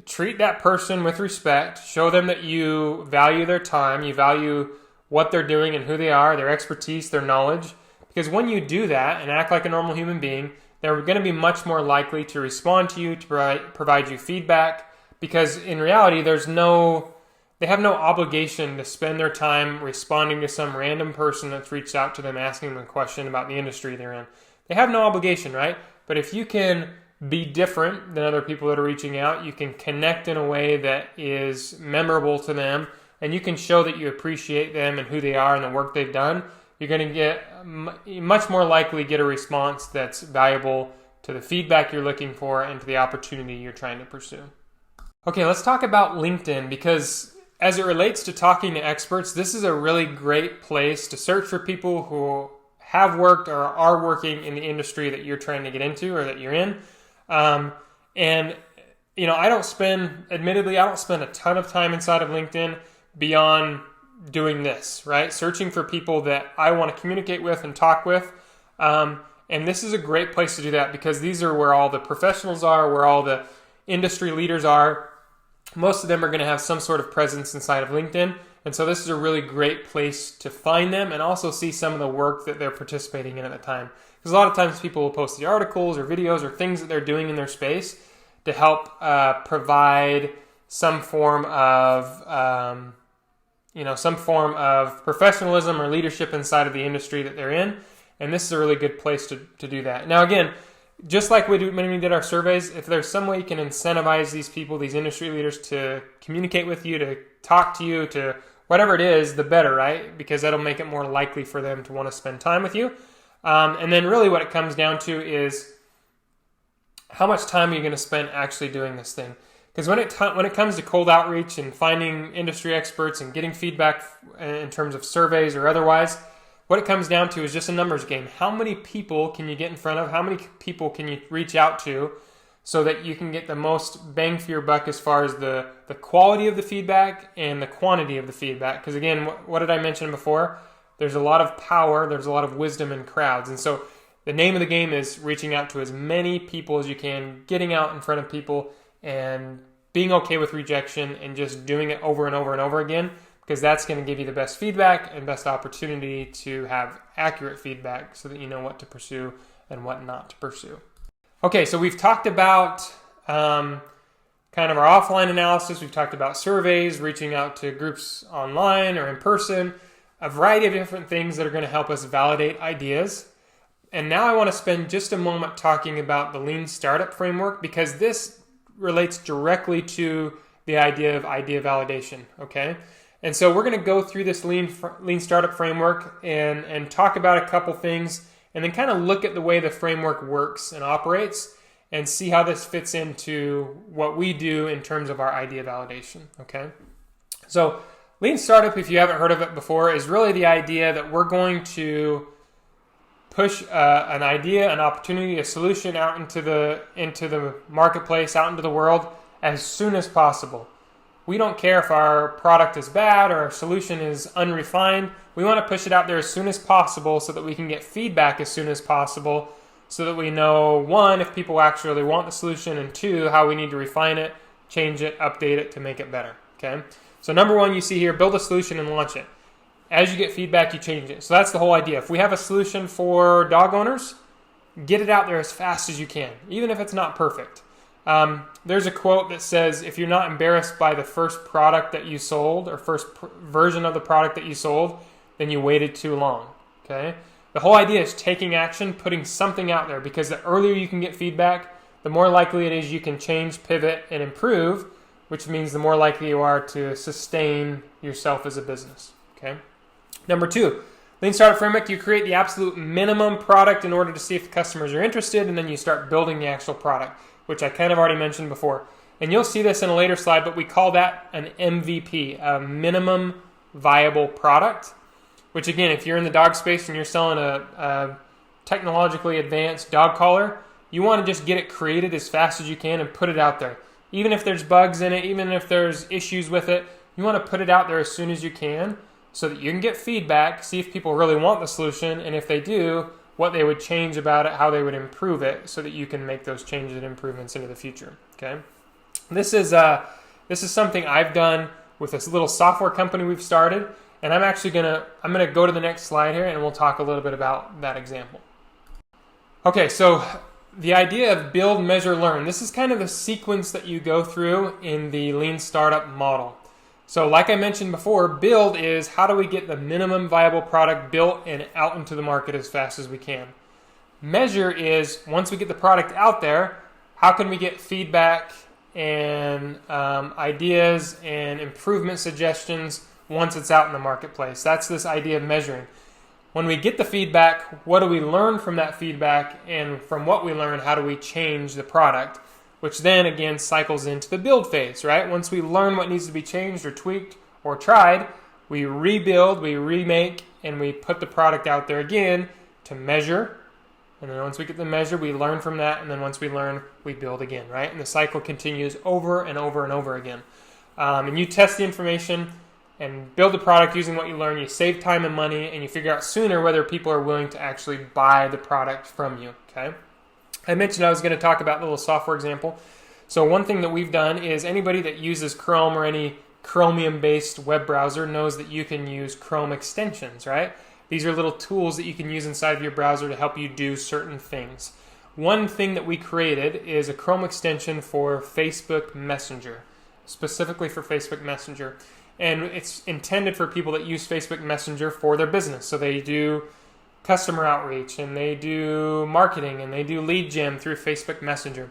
treat that person with respect, show them that you value their time, you value what they're doing and who they are, their expertise, their knowledge. Because when you do that and act like a normal human being, they're going to be much more likely to respond to you, to provide you feedback. Because in reality, they have no obligation to spend their time responding to some random person that's reached out to them asking them a question about the industry they're in. They have no obligation, right? But if you can be different than other people that are reaching out, you can connect in a way that is memorable to them, and you can show that you appreciate them and who they are and the work they've done, you're going to get much more likely get a response that's valuable to the feedback you're looking for, and to the opportunity you're trying to pursue. Okay, let's talk about LinkedIn, because as it relates to talking to experts, this is a really great place to search for people who have worked or are working in the industry that you're trying to get into or that you're in. And I don't spend a ton of time inside of LinkedIn beyond doing this, right? Searching for people that I want to communicate with and talk with. And this is a great place to do that, because these are where all the professionals are, where all the industry leaders are. Most of them are going to have some sort of presence inside of LinkedIn. And so this is a really great place to find them and also see some of the work that they're participating in at the time. Because a lot of times people will post the articles or videos or things that they're doing in their space to help provide some form of professionalism or leadership inside of the industry that they're in. And this is a really good place to do that. Now, again, just like we do when we did our surveys, if there's some way you can incentivize these people, these industry leaders, to communicate with you, to talk to you, to whatever it is, the better, right? Because that'll make it more likely for them to want to spend time with you. And then really what it comes down to is how much time are you going to spend actually doing this thing? Because when it comes to cold outreach and finding industry experts and getting feedback in terms of surveys or otherwise, what it comes down to is just a numbers game. How many people can you get in front of? How many people can you reach out to so that you can get the most bang for your buck as far as the quality of the feedback and the quantity of the feedback? Because again, what did I mention before? There's a lot of power, there's a lot of wisdom in crowds. And so the name of the game is reaching out to as many people as you can, getting out in front of people and being okay with rejection and just doing it over and over and over again, because that's going to give you the best feedback and best opportunity to have accurate feedback so that you know what to pursue and what not to pursue. Okay, so we've talked about kind of our offline analysis. We've talked about surveys, reaching out to groups online or in person, a variety of different things that are going to help us validate ideas. And now I want to spend just a moment talking about the Lean Startup Framework, because this relates directly to the idea of idea validation, okay? And so we're going to go through this Lean Startup Framework and talk about a couple things, and then kind of look at the way the framework works and operates and see how this fits into what we do in terms of our idea validation, okay? So Lean Startup, if you haven't heard of it before, is really the idea that we're going to push an idea, an opportunity, a solution out into the marketplace, out into the world as soon as possible. We don't care if our product is bad or our solution is unrefined. We want to push it out there as soon as possible so that we can get feedback as soon as possible, so that we know, one, if people actually want the solution, and two, how we need to refine it, change it, update it to make it better, okay? So number one, you see here, build a solution and launch it. As you get feedback, you change it. So that's the whole idea. If we have a solution for dog owners, get it out there as fast as you can, even if it's not perfect. There's a quote that says, if you're not embarrassed by the first product that you sold or first version of the product that you sold, then you waited too long, okay? The whole idea is taking action, putting something out there, because the earlier you can get feedback, the more likely it is you can change, pivot, and improve, which means the more likely you are to sustain yourself as a business, okay? Number two, Lean Startup Framework, you create the absolute minimum product in order to see if the customers are interested, and then you start building the actual product, which I kind of already mentioned before. And you'll see this in a later slide, but we call that an MVP, a minimum viable product, which again, if you're in the dog space and you're selling a technologically advanced dog collar, you want to just get it created as fast as you can and put it out there. Even if there's bugs in it, even if there's issues with it, you want to put it out there as soon as you can so that you can get feedback, see if people really want the solution, and if they do, what they would change about it, how they would improve it, so that you can make those changes and improvements into the future, okay? This is something I've done with this little software company we've started, and I'm gonna go to the next slide here, and we'll talk a little bit about that example. Okay, so the idea of build, measure, learn. This is kind of the sequence that you go through in the Lean Startup model. So like I mentioned before, build is how do we get the minimum viable product built and out into the market as fast as we can. Measure is once we get the product out there, how can we get feedback and ideas and improvement suggestions once it's out in the marketplace. That's this idea of measuring. When we get the feedback, what do we learn from that feedback? And from what we learn, how do we change the product? Which then again cycles into the build phase, right? Once we learn what needs to be changed or tweaked or tried, we rebuild, we remake, and we put the product out there again to measure. And then once we get the measure, we learn from that. And then once we learn, we build again, right? And the cycle continues over and over and over again. And you test the information and build the product using what you learn. You save time and money, and you figure out sooner whether people are willing to actually buy the product from you, okay? I mentioned I was going to talk about the little software example. So one thing that we've done is anybody that uses Chrome or any Chromium-based web browser knows that you can use Chrome extensions, right? These are little tools that you can use inside of your browser to help you do certain things. One thing that we created is a Chrome extension for Facebook Messenger, specifically for Facebook Messenger. And it's intended for people that use Facebook Messenger for their business. So they do customer outreach, and they do marketing, and they do lead gen through Facebook Messenger.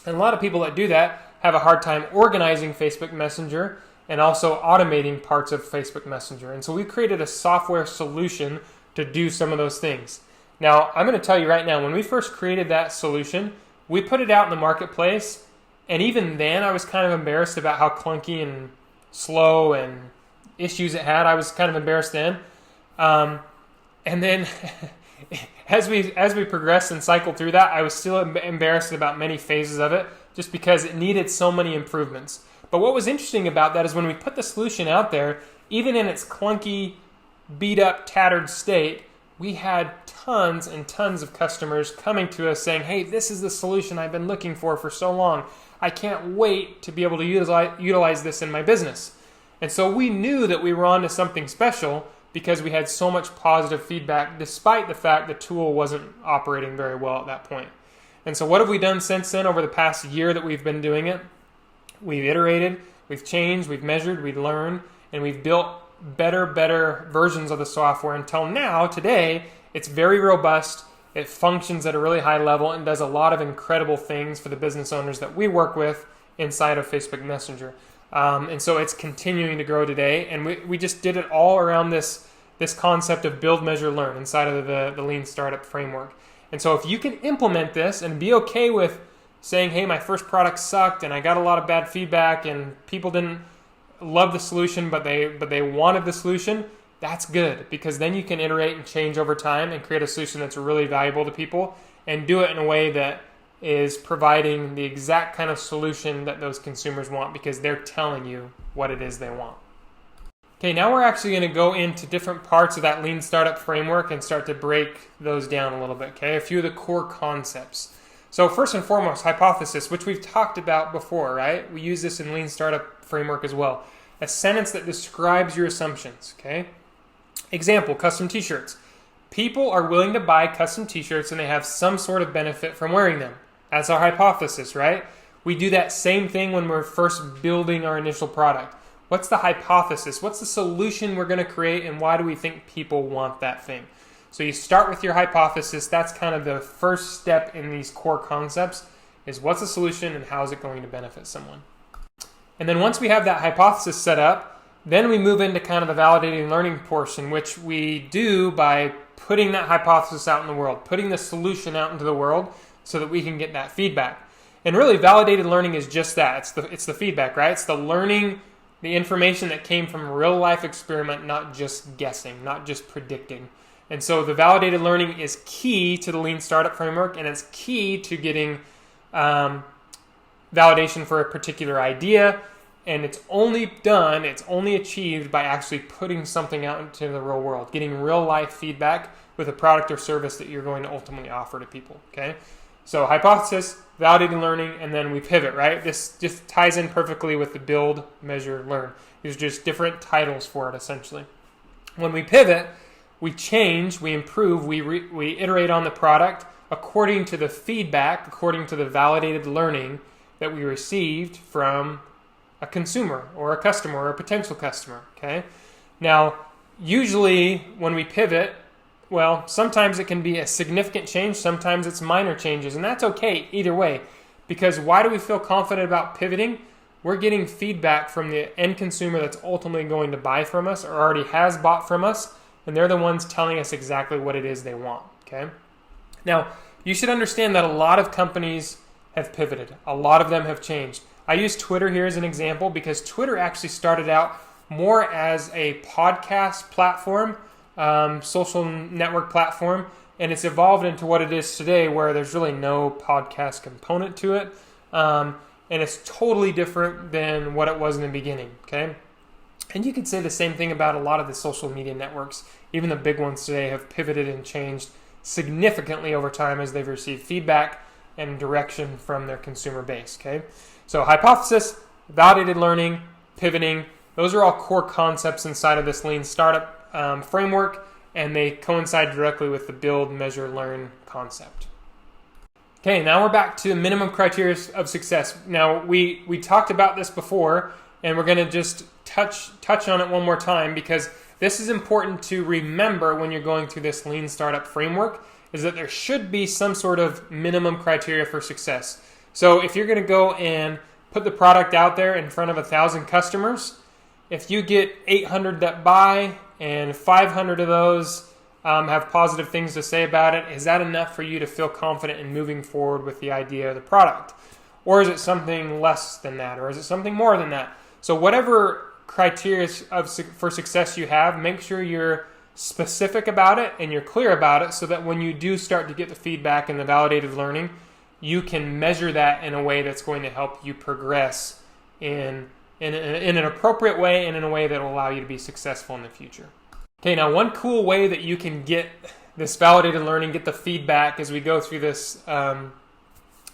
And a lot of people that do that have a hard time organizing Facebook Messenger and also automating parts of Facebook Messenger. And so we created a software solution to do some of those things. Now, I'm going to tell you right now, when we first created that solution, we put it out in the marketplace, and even then I was kind of embarrassed about how clunky and slow and issues it had. I was kind of embarrassed then. And then as we progressed and cycled through that, I was still embarrassed about many phases of it just because it needed so many improvements. But what was interesting about that is when we put the solution out there, even in its clunky, beat up, tattered state, we had tons and tons of customers coming to us saying, hey, this is the solution I've been looking for so long. I can't wait to be able to utilize this in my business. And so we knew that we were onto something special because we had so much positive feedback despite the fact the tool wasn't operating very well at that point. And so what have we done since then over the past year that we've been doing it? We've iterated, we've changed, we've measured, we've learned, and we've built better versions of the software until now, today, it's very robust. It functions at a really high level and does a lot of incredible things for the business owners that we work with inside of Facebook Messenger. And so it's continuing to grow today. And we just did it all around this concept of build, measure, learn inside of the Lean Startup framework. And so if you can implement this and be okay with saying, hey, my first product sucked and I got a lot of bad feedback and people didn't love the solution, but they wanted the solution, that's good, because then you can iterate and change over time and create a solution that's really valuable to people and do it in a way that is providing the exact kind of solution that those consumers want because they're telling you what it is they want. Okay, now we're actually going to go into different parts of that Lean Startup framework and start to break those down a little bit, okay? A few of the core concepts. So first and foremost, hypothesis, which we've talked about before, right? We use this in Lean Startup framework as well. A sentence that describes your assumptions, okay? Example, custom t-shirts. People are willing to buy custom t-shirts and they have some sort of benefit from wearing them. That's our hypothesis, right? We do that same thing when we're first building our initial product. What's the hypothesis? What's the solution we're going to create, and why do we think people want that thing? So you start with your hypothesis. That's kind of the first step in these core concepts, is what's the solution and how is it going to benefit someone? And then once we have that hypothesis set up, then we move into kind of the validating learning portion, which we do by putting that hypothesis out in the world, putting the solution out into the world so that we can get that feedback. And really, validated learning is just that. It's the feedback, right? It's the learning, the information that came from a real life experiment, not just guessing, not just predicting. And so the validated learning is key to the Lean Startup framework, and it's key to getting validation for a particular idea. And it's only achieved by actually putting something out into the real world, getting real life feedback with a product or service that you're going to ultimately offer to people, okay? So hypothesis, validated learning, and then we pivot, right? This just ties in perfectly with the build, measure, learn. These are just different titles for it, essentially. When we pivot, we change, we improve, we iterate on the product according to the feedback, according to the validated learning that we received from a consumer or a customer or a potential customer, okay? Now, usually when we pivot, well, sometimes it can be a significant change, sometimes it's minor changes, and that's okay either way, because why do we feel confident about pivoting? We're getting feedback from the end consumer that's ultimately going to buy from us or already has bought from us, and they're the ones telling us exactly what it is they want, okay? Now, you should understand that a lot of companies have pivoted. A lot of them have changed. I use Twitter here as an example because Twitter actually started out more as a podcast platform, social network platform, and it's evolved into what it is today where there's really no podcast component to it, and it's totally different than what it was in the beginning, okay? And you could say the same thing about a lot of the social media networks. Even the big ones today have pivoted and changed significantly over time as they've received feedback and direction from their consumer base, okay? So hypothesis, validated learning, pivoting, those are all core concepts inside of this lean startup framework, and they coincide directly with the build, measure, learn concept. Okay, now we're back to minimum criteria of success. Now, we talked about this before, and we're going to just touch on it one more time because this is important to remember when you're going through this lean startup framework, is that there should be some sort of minimum criteria for success. So if you're going to go and put the product out there in front of 1,000 customers, if you get 800 that buy and 500 of those have positive things to say about it, is that enough for you to feel confident in moving forward with the idea of the product? Or is it something less than that? Or is it something more than that? So whatever criteria for success you have, make sure you're specific about it and you're clear about it so that when you do start to get the feedback and the validated learning, you can measure that in a way that's going to help you progress in an appropriate way and in a way that will allow you to be successful in the future. Okay, now one cool way that you can get this validated learning, get the feedback as we go through this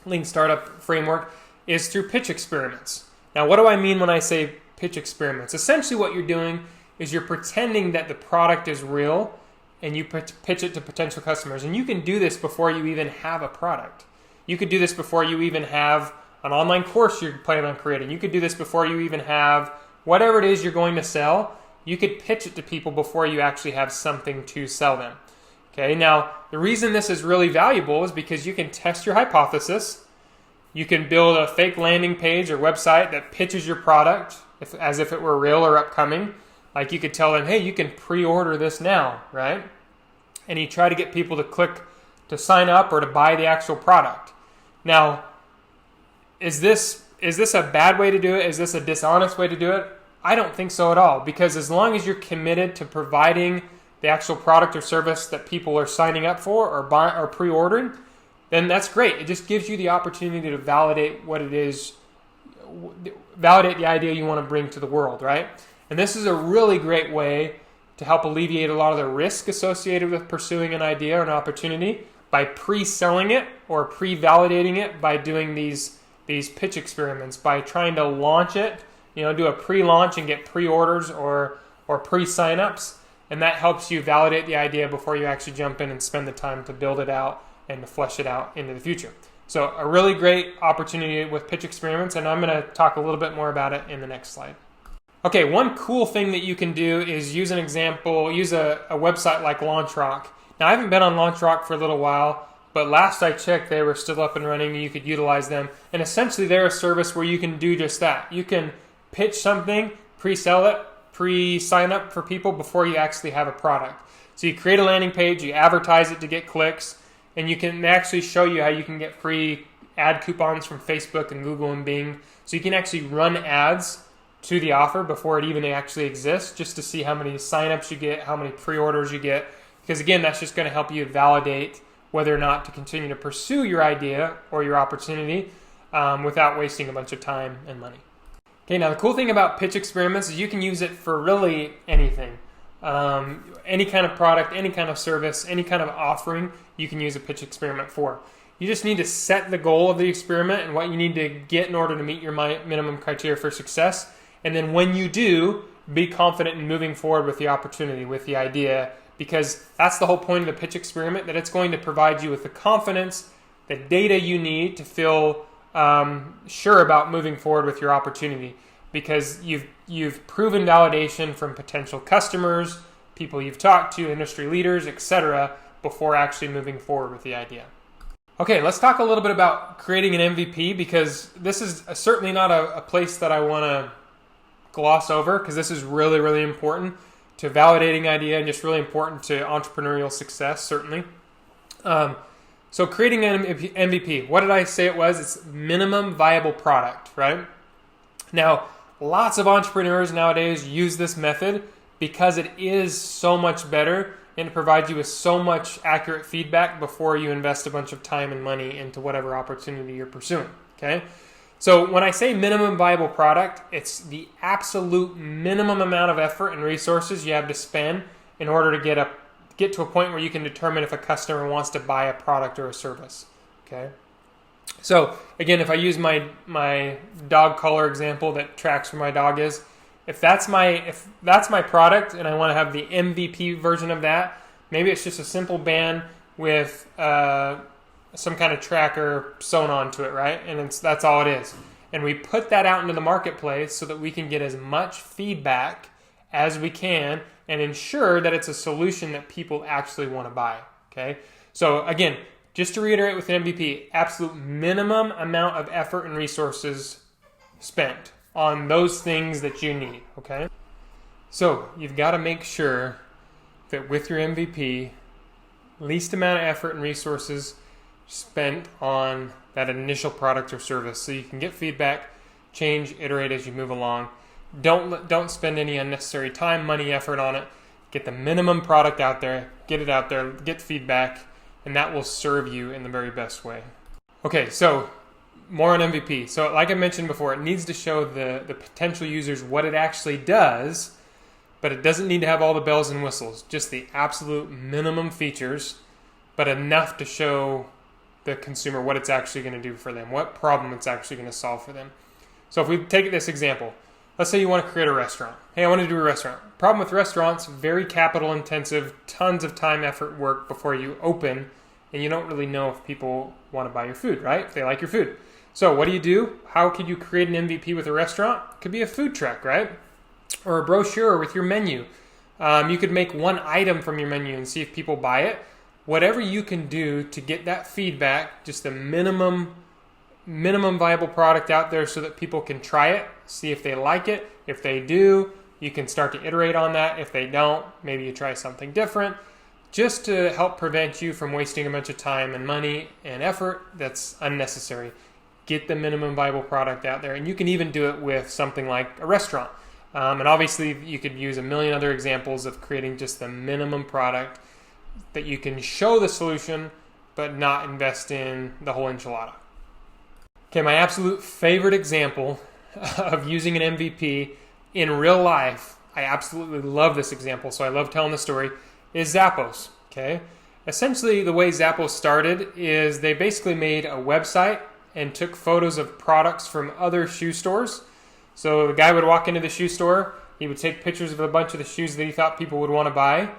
lean startup framework is through pitch experiments. Now, what do I mean when I say pitch experiments? Essentially what you're doing is you're pretending that the product is real and you pitch it to potential customers. And you can do this before you even have a product. You could do this before you even have an online course you're planning on creating. You could do this before you even have whatever it is you're going to sell. You could pitch it to people before you actually have something to sell them. Okay, now the reason this is really valuable is because you can test your hypothesis. You can build a fake landing page or website that pitches your product as if it were real or upcoming. Like you could tell them, hey, you can pre-order this now, right? And you try to get people to click to sign up or to buy the actual product. Now, is this a bad way to do it? Is this a dishonest way to do it? I don't think so at all, because as long as you're committed to providing the actual product or service that people are signing up for or buy or pre-ordering, then that's great. It just gives you the opportunity to validate what it is, validate the idea you want to bring to the world, right? And this is a really great way to help alleviate a lot of the risk associated with pursuing an idea or an opportunity by pre-selling it or pre-validating it by doing these pitch experiments, by trying to launch it, do a pre-launch and get pre-orders or pre-signups, and that helps you validate the idea before you actually jump in and spend the time to build it out and to flesh it out into the future. So a really great opportunity with pitch experiments, and I'm going to talk a little bit more about it in the next slide. Okay, one cool thing that you can do is use a website like LaunchRock. Now, I haven't been on LaunchRock for a little while, but last I checked, they were still up and running and you could utilize them. And essentially, they're a service where you can do just that. You can pitch something, pre-sell it, pre-sign up for people before you actually have a product. So you create a landing page, you advertise it to get clicks, and you can actually show you how you can get free ad coupons from Facebook and Google and Bing. So you can actually run ads to the offer before it even actually exists, just to see how many signups you get, how many pre-orders you get. Because again, that's just going to help you validate whether or not to continue to pursue your idea or your opportunity without wasting a bunch of time and money. Okay, now the cool thing about pitch experiments is you can use it for really anything. Any kind of product, any kind of service, any kind of offering, you can use a pitch experiment for. You just need to set the goal of the experiment and what you need to get in order to meet your minimum criteria for success. And then when you do, be confident in moving forward with the opportunity, with the idea, because that's the whole point of the pitch experiment, that it's going to provide you with the confidence, the data you need to feel sure about moving forward with your opportunity, because you've proven validation from potential customers, people you've talked to, industry leaders, etc., before actually moving forward with the idea. Okay, let's talk a little bit about creating an MVP, because this is certainly not a place that I want to gloss over, because this is really, really important. to validating idea and just really important to entrepreneurial success, certainly. So creating an MVP, what did I say it was? It's minimum viable product, right? Now, lots of entrepreneurs nowadays use this method because it is so much better and it provides you with so much accurate feedback before you invest a bunch of time and money into whatever opportunity you're pursuing, okay? So when I say minimum viable product, it's the absolute minimum amount of effort and resources you have to spend in order to get to a point where you can determine if a customer wants to buy a product or a service, okay? So again, if I use my dog collar example that tracks where my dog is, if that's my product and I want to have the MVP version of that, maybe it's just a simple band with some kind of tracker sewn onto it, right? And that's all it is. And we put that out into the marketplace so that we can get as much feedback as we can and ensure that it's a solution that people actually want to buy, okay? So again, just to reiterate with an MVP, absolute minimum amount of effort and resources spent on those things that you need, okay? So you've got to make sure that with your MVP, least amount of effort and resources spent on that initial product or service so you can get feedback, change, iterate as you move along. Don't spend any unnecessary time, money, effort on it. Get the minimum product out there, get it out there, get feedback, and that will serve you in the very best way. Okay, so more on MVP. So like I mentioned before, it needs to show the potential users what it actually does, but it doesn't need to have all the bells and whistles, just the absolute minimum features, but enough to show the consumer what it's actually going to do for them, what problem it's actually going to solve for them. So if we take this example, let's say you want to create a restaurant. Hey, I want to do a restaurant. Problem with restaurants, very capital intensive, tons of time, effort, work before you open, and you don't really know if people want to buy your food, right? If they like your food. So what do? How could you create an MVP with a restaurant? It could be a food truck, right? Or a brochure with your menu. You could make one item from your menu and see if people buy it. Whatever you can do to get that feedback, just the minimum viable product out there so that people can try it, see if they like it. If they do, you can start to iterate on that. If they don't, maybe you try something different, just to help prevent you from wasting a bunch of time and money and effort that's unnecessary. Get the minimum viable product out there, and you can even do it with something like a restaurant. And obviously, you could use a million other examples of creating just the minimum product that you can show the solution, but not invest in the whole enchilada. Okay, my absolute favorite example of using an MVP in real life, I absolutely love this example, so I love telling the story, is Zappos, okay? Essentially, the way Zappos started is they basically made a website and took photos of products from other shoe stores. So the guy would walk into the shoe store, he would take pictures of a bunch of the shoes that he thought people would want to buy,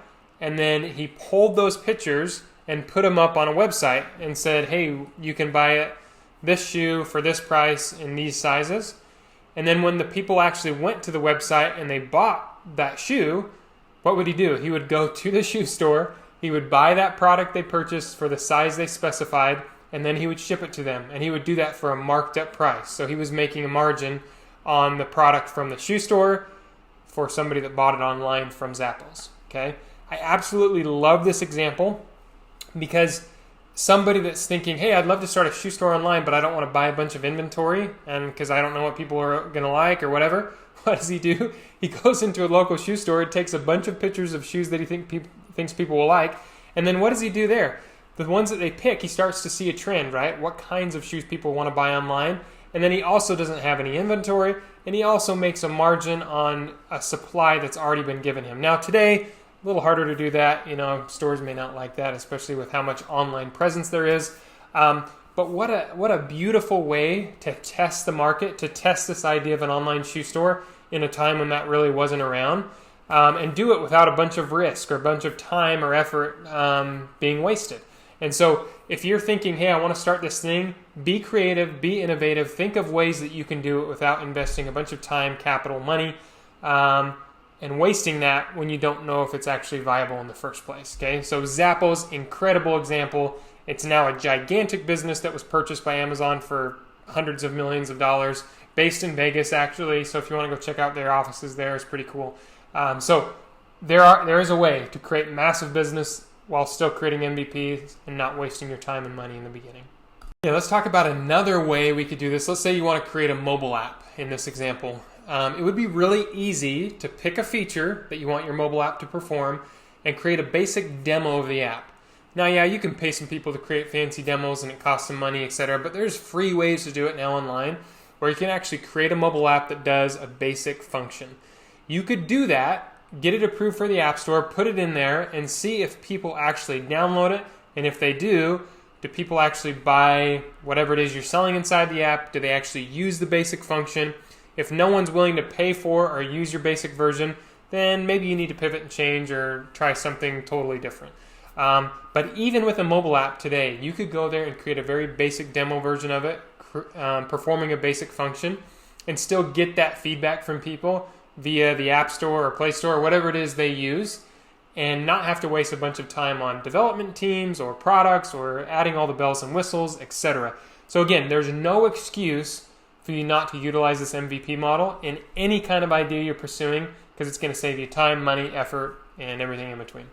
and then he pulled those pictures and put them up on a website and said, hey, you can buy it, this shoe for this price in these sizes. And then when the people actually went to the website and they bought that shoe, what would he do? He would go to the shoe store, he would buy that product they purchased for the size they specified, and then he would ship it to them. And he would do that for a marked up price. So he was making a margin on the product from the shoe store for somebody that bought it online from Zappos, okay? I absolutely love this example because somebody that's thinking, hey, I'd love to start a shoe store online, but I don't want to buy a bunch of inventory and because I don't know what people are going to like or whatever, what does he do? He goes into a local shoe store, takes a bunch of pictures of shoes that he thinks people will like, and then what does he do there? The ones that they pick, he starts to see a trend, right? What kinds of shoes people want to buy online, and then he also doesn't have any inventory, and he also makes a margin on a supply that's already been given him. Now today, a little harder to do that. Stores may not like that, especially with how much online presence there is. But what a beautiful way to test the market, to test this idea of an online shoe store in a time when that really wasn't around, and do it without a bunch of risk or a bunch of time or effort being wasted. And so if you're thinking, hey, I want to start this thing, be creative, be innovative, think of ways that you can do it without investing a bunch of time, capital, money, and wasting that when you don't know if it's actually viable in the first place, okay? So Zappos, incredible example. It's now a gigantic business that was purchased by Amazon for hundreds of millions of dollars, based in Vegas, actually. So if you want to go check out their offices there, it's pretty cool. So there is a way to create massive business while still creating MVPs and not wasting your time and money in the beginning. Yeah, let's talk about another way we could do this. Let's say you want to create a mobile app in this example. It would be really easy to pick a feature that you want your mobile app to perform and create a basic demo of the app. Now, yeah, you can pay some people to create fancy demos and it costs some money, etc., but there's free ways to do it now online where you can actually create a mobile app that does a basic function. You could do that, get it approved for the App Store, put it in there, and see if people actually download it, and if they do people actually buy whatever it is you're selling inside the app? Do they actually use the basic function? If no one's willing to pay for or use your basic version, then maybe you need to pivot and change or try something totally different. But even with a mobile app today, you could go there and create a very basic demo version of it, performing a basic function, and still get that feedback from people via the App Store or Play Store or whatever it is they use, and not have to waste a bunch of time on development teams or products or adding all the bells and whistles, etc. So again, there's no excuse for you not to utilize this MVP model in any kind of idea you're pursuing, because it's going to save you time, money, effort, and everything in between.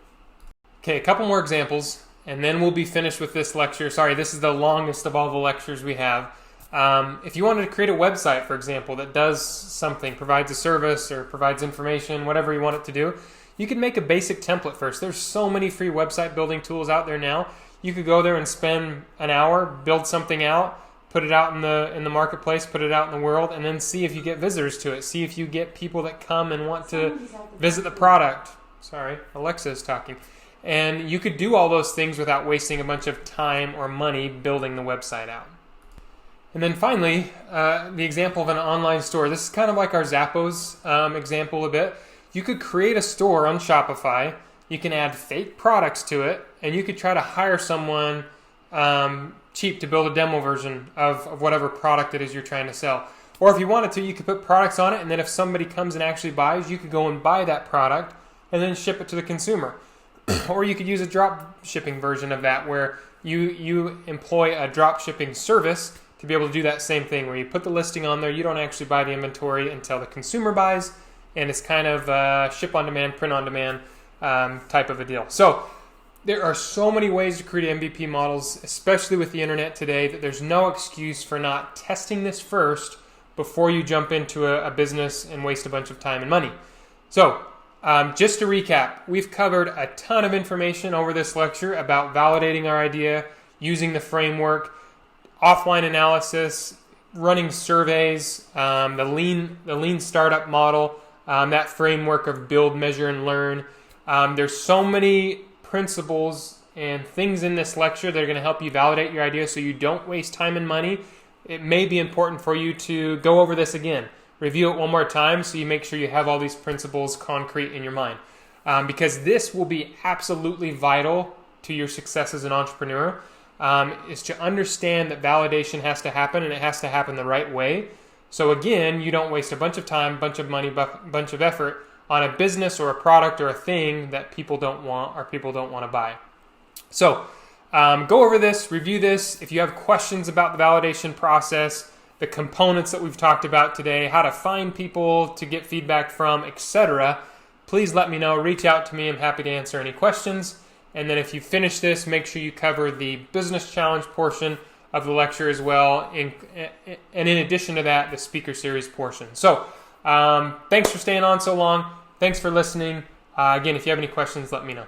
Okay, a couple more examples, and then we'll be finished with this lecture. Sorry, this is the longest of all the lectures we have. If you wanted to create a website, for example, that does something, provides a service or provides information, whatever you want it to do, you could make a basic template first. There's so many free website building tools out there now. You could go there and spend an hour, build something out, put it out in the marketplace, put it out in the world, and then see if you get visitors to it. See if you get people that come and want to visit the product. Sorry, Alexa is talking. And you could do all those things without wasting a bunch of time or money building the website out. And then finally, the example of an online store. This is kind of like our Zappos example a bit. You could create a store on Shopify. You can add fake products to it, and you could try to hire someone cheap to build a demo version of whatever product it is you're trying to sell. Or if you wanted to, you could put products on it, and then if somebody comes and actually buys, you could go and buy that product and then ship it to the consumer. Or you could use a drop shipping version of that where you employ a drop shipping service to be able to do that same thing, where you put the listing on there, you don't actually buy the inventory until the consumer buys, and it's kind of ship on demand, print on demand type of a deal. So there are so many ways to create MVP models, especially with the internet today, that there's no excuse for not testing this first before you jump into a business and waste a bunch of time and money. So just to recap, we've covered a ton of information over this lecture about validating our idea, using the framework, offline analysis, running surveys, the lean startup model, that framework of build, measure, and learn. There's so many principles and things in this lecture that are going to help you validate your idea so you don't waste time and money. It may be important for you to go over this again, review it one more time so you make sure you have all these principles concrete in your mind. Because this will be absolutely vital to your success as an entrepreneur, is to understand that validation has to happen, and it has to happen the right way. So again, you don't waste a bunch of time, bunch of money, bunch of effort on a business or a product or a thing that people don't want or people don't want to buy. So go over this, review this. If you have questions about the validation process, the components that we've talked about today, how to find people to get feedback from, etc., please let me know. Reach out to me. I'm happy to answer any questions. And then if you finish this, make sure you cover the business challenge portion of the lecture as well. And in addition to that, the speaker series portion. So thanks for staying on so long. Thanks for listening. Again, if you have any questions, let me know.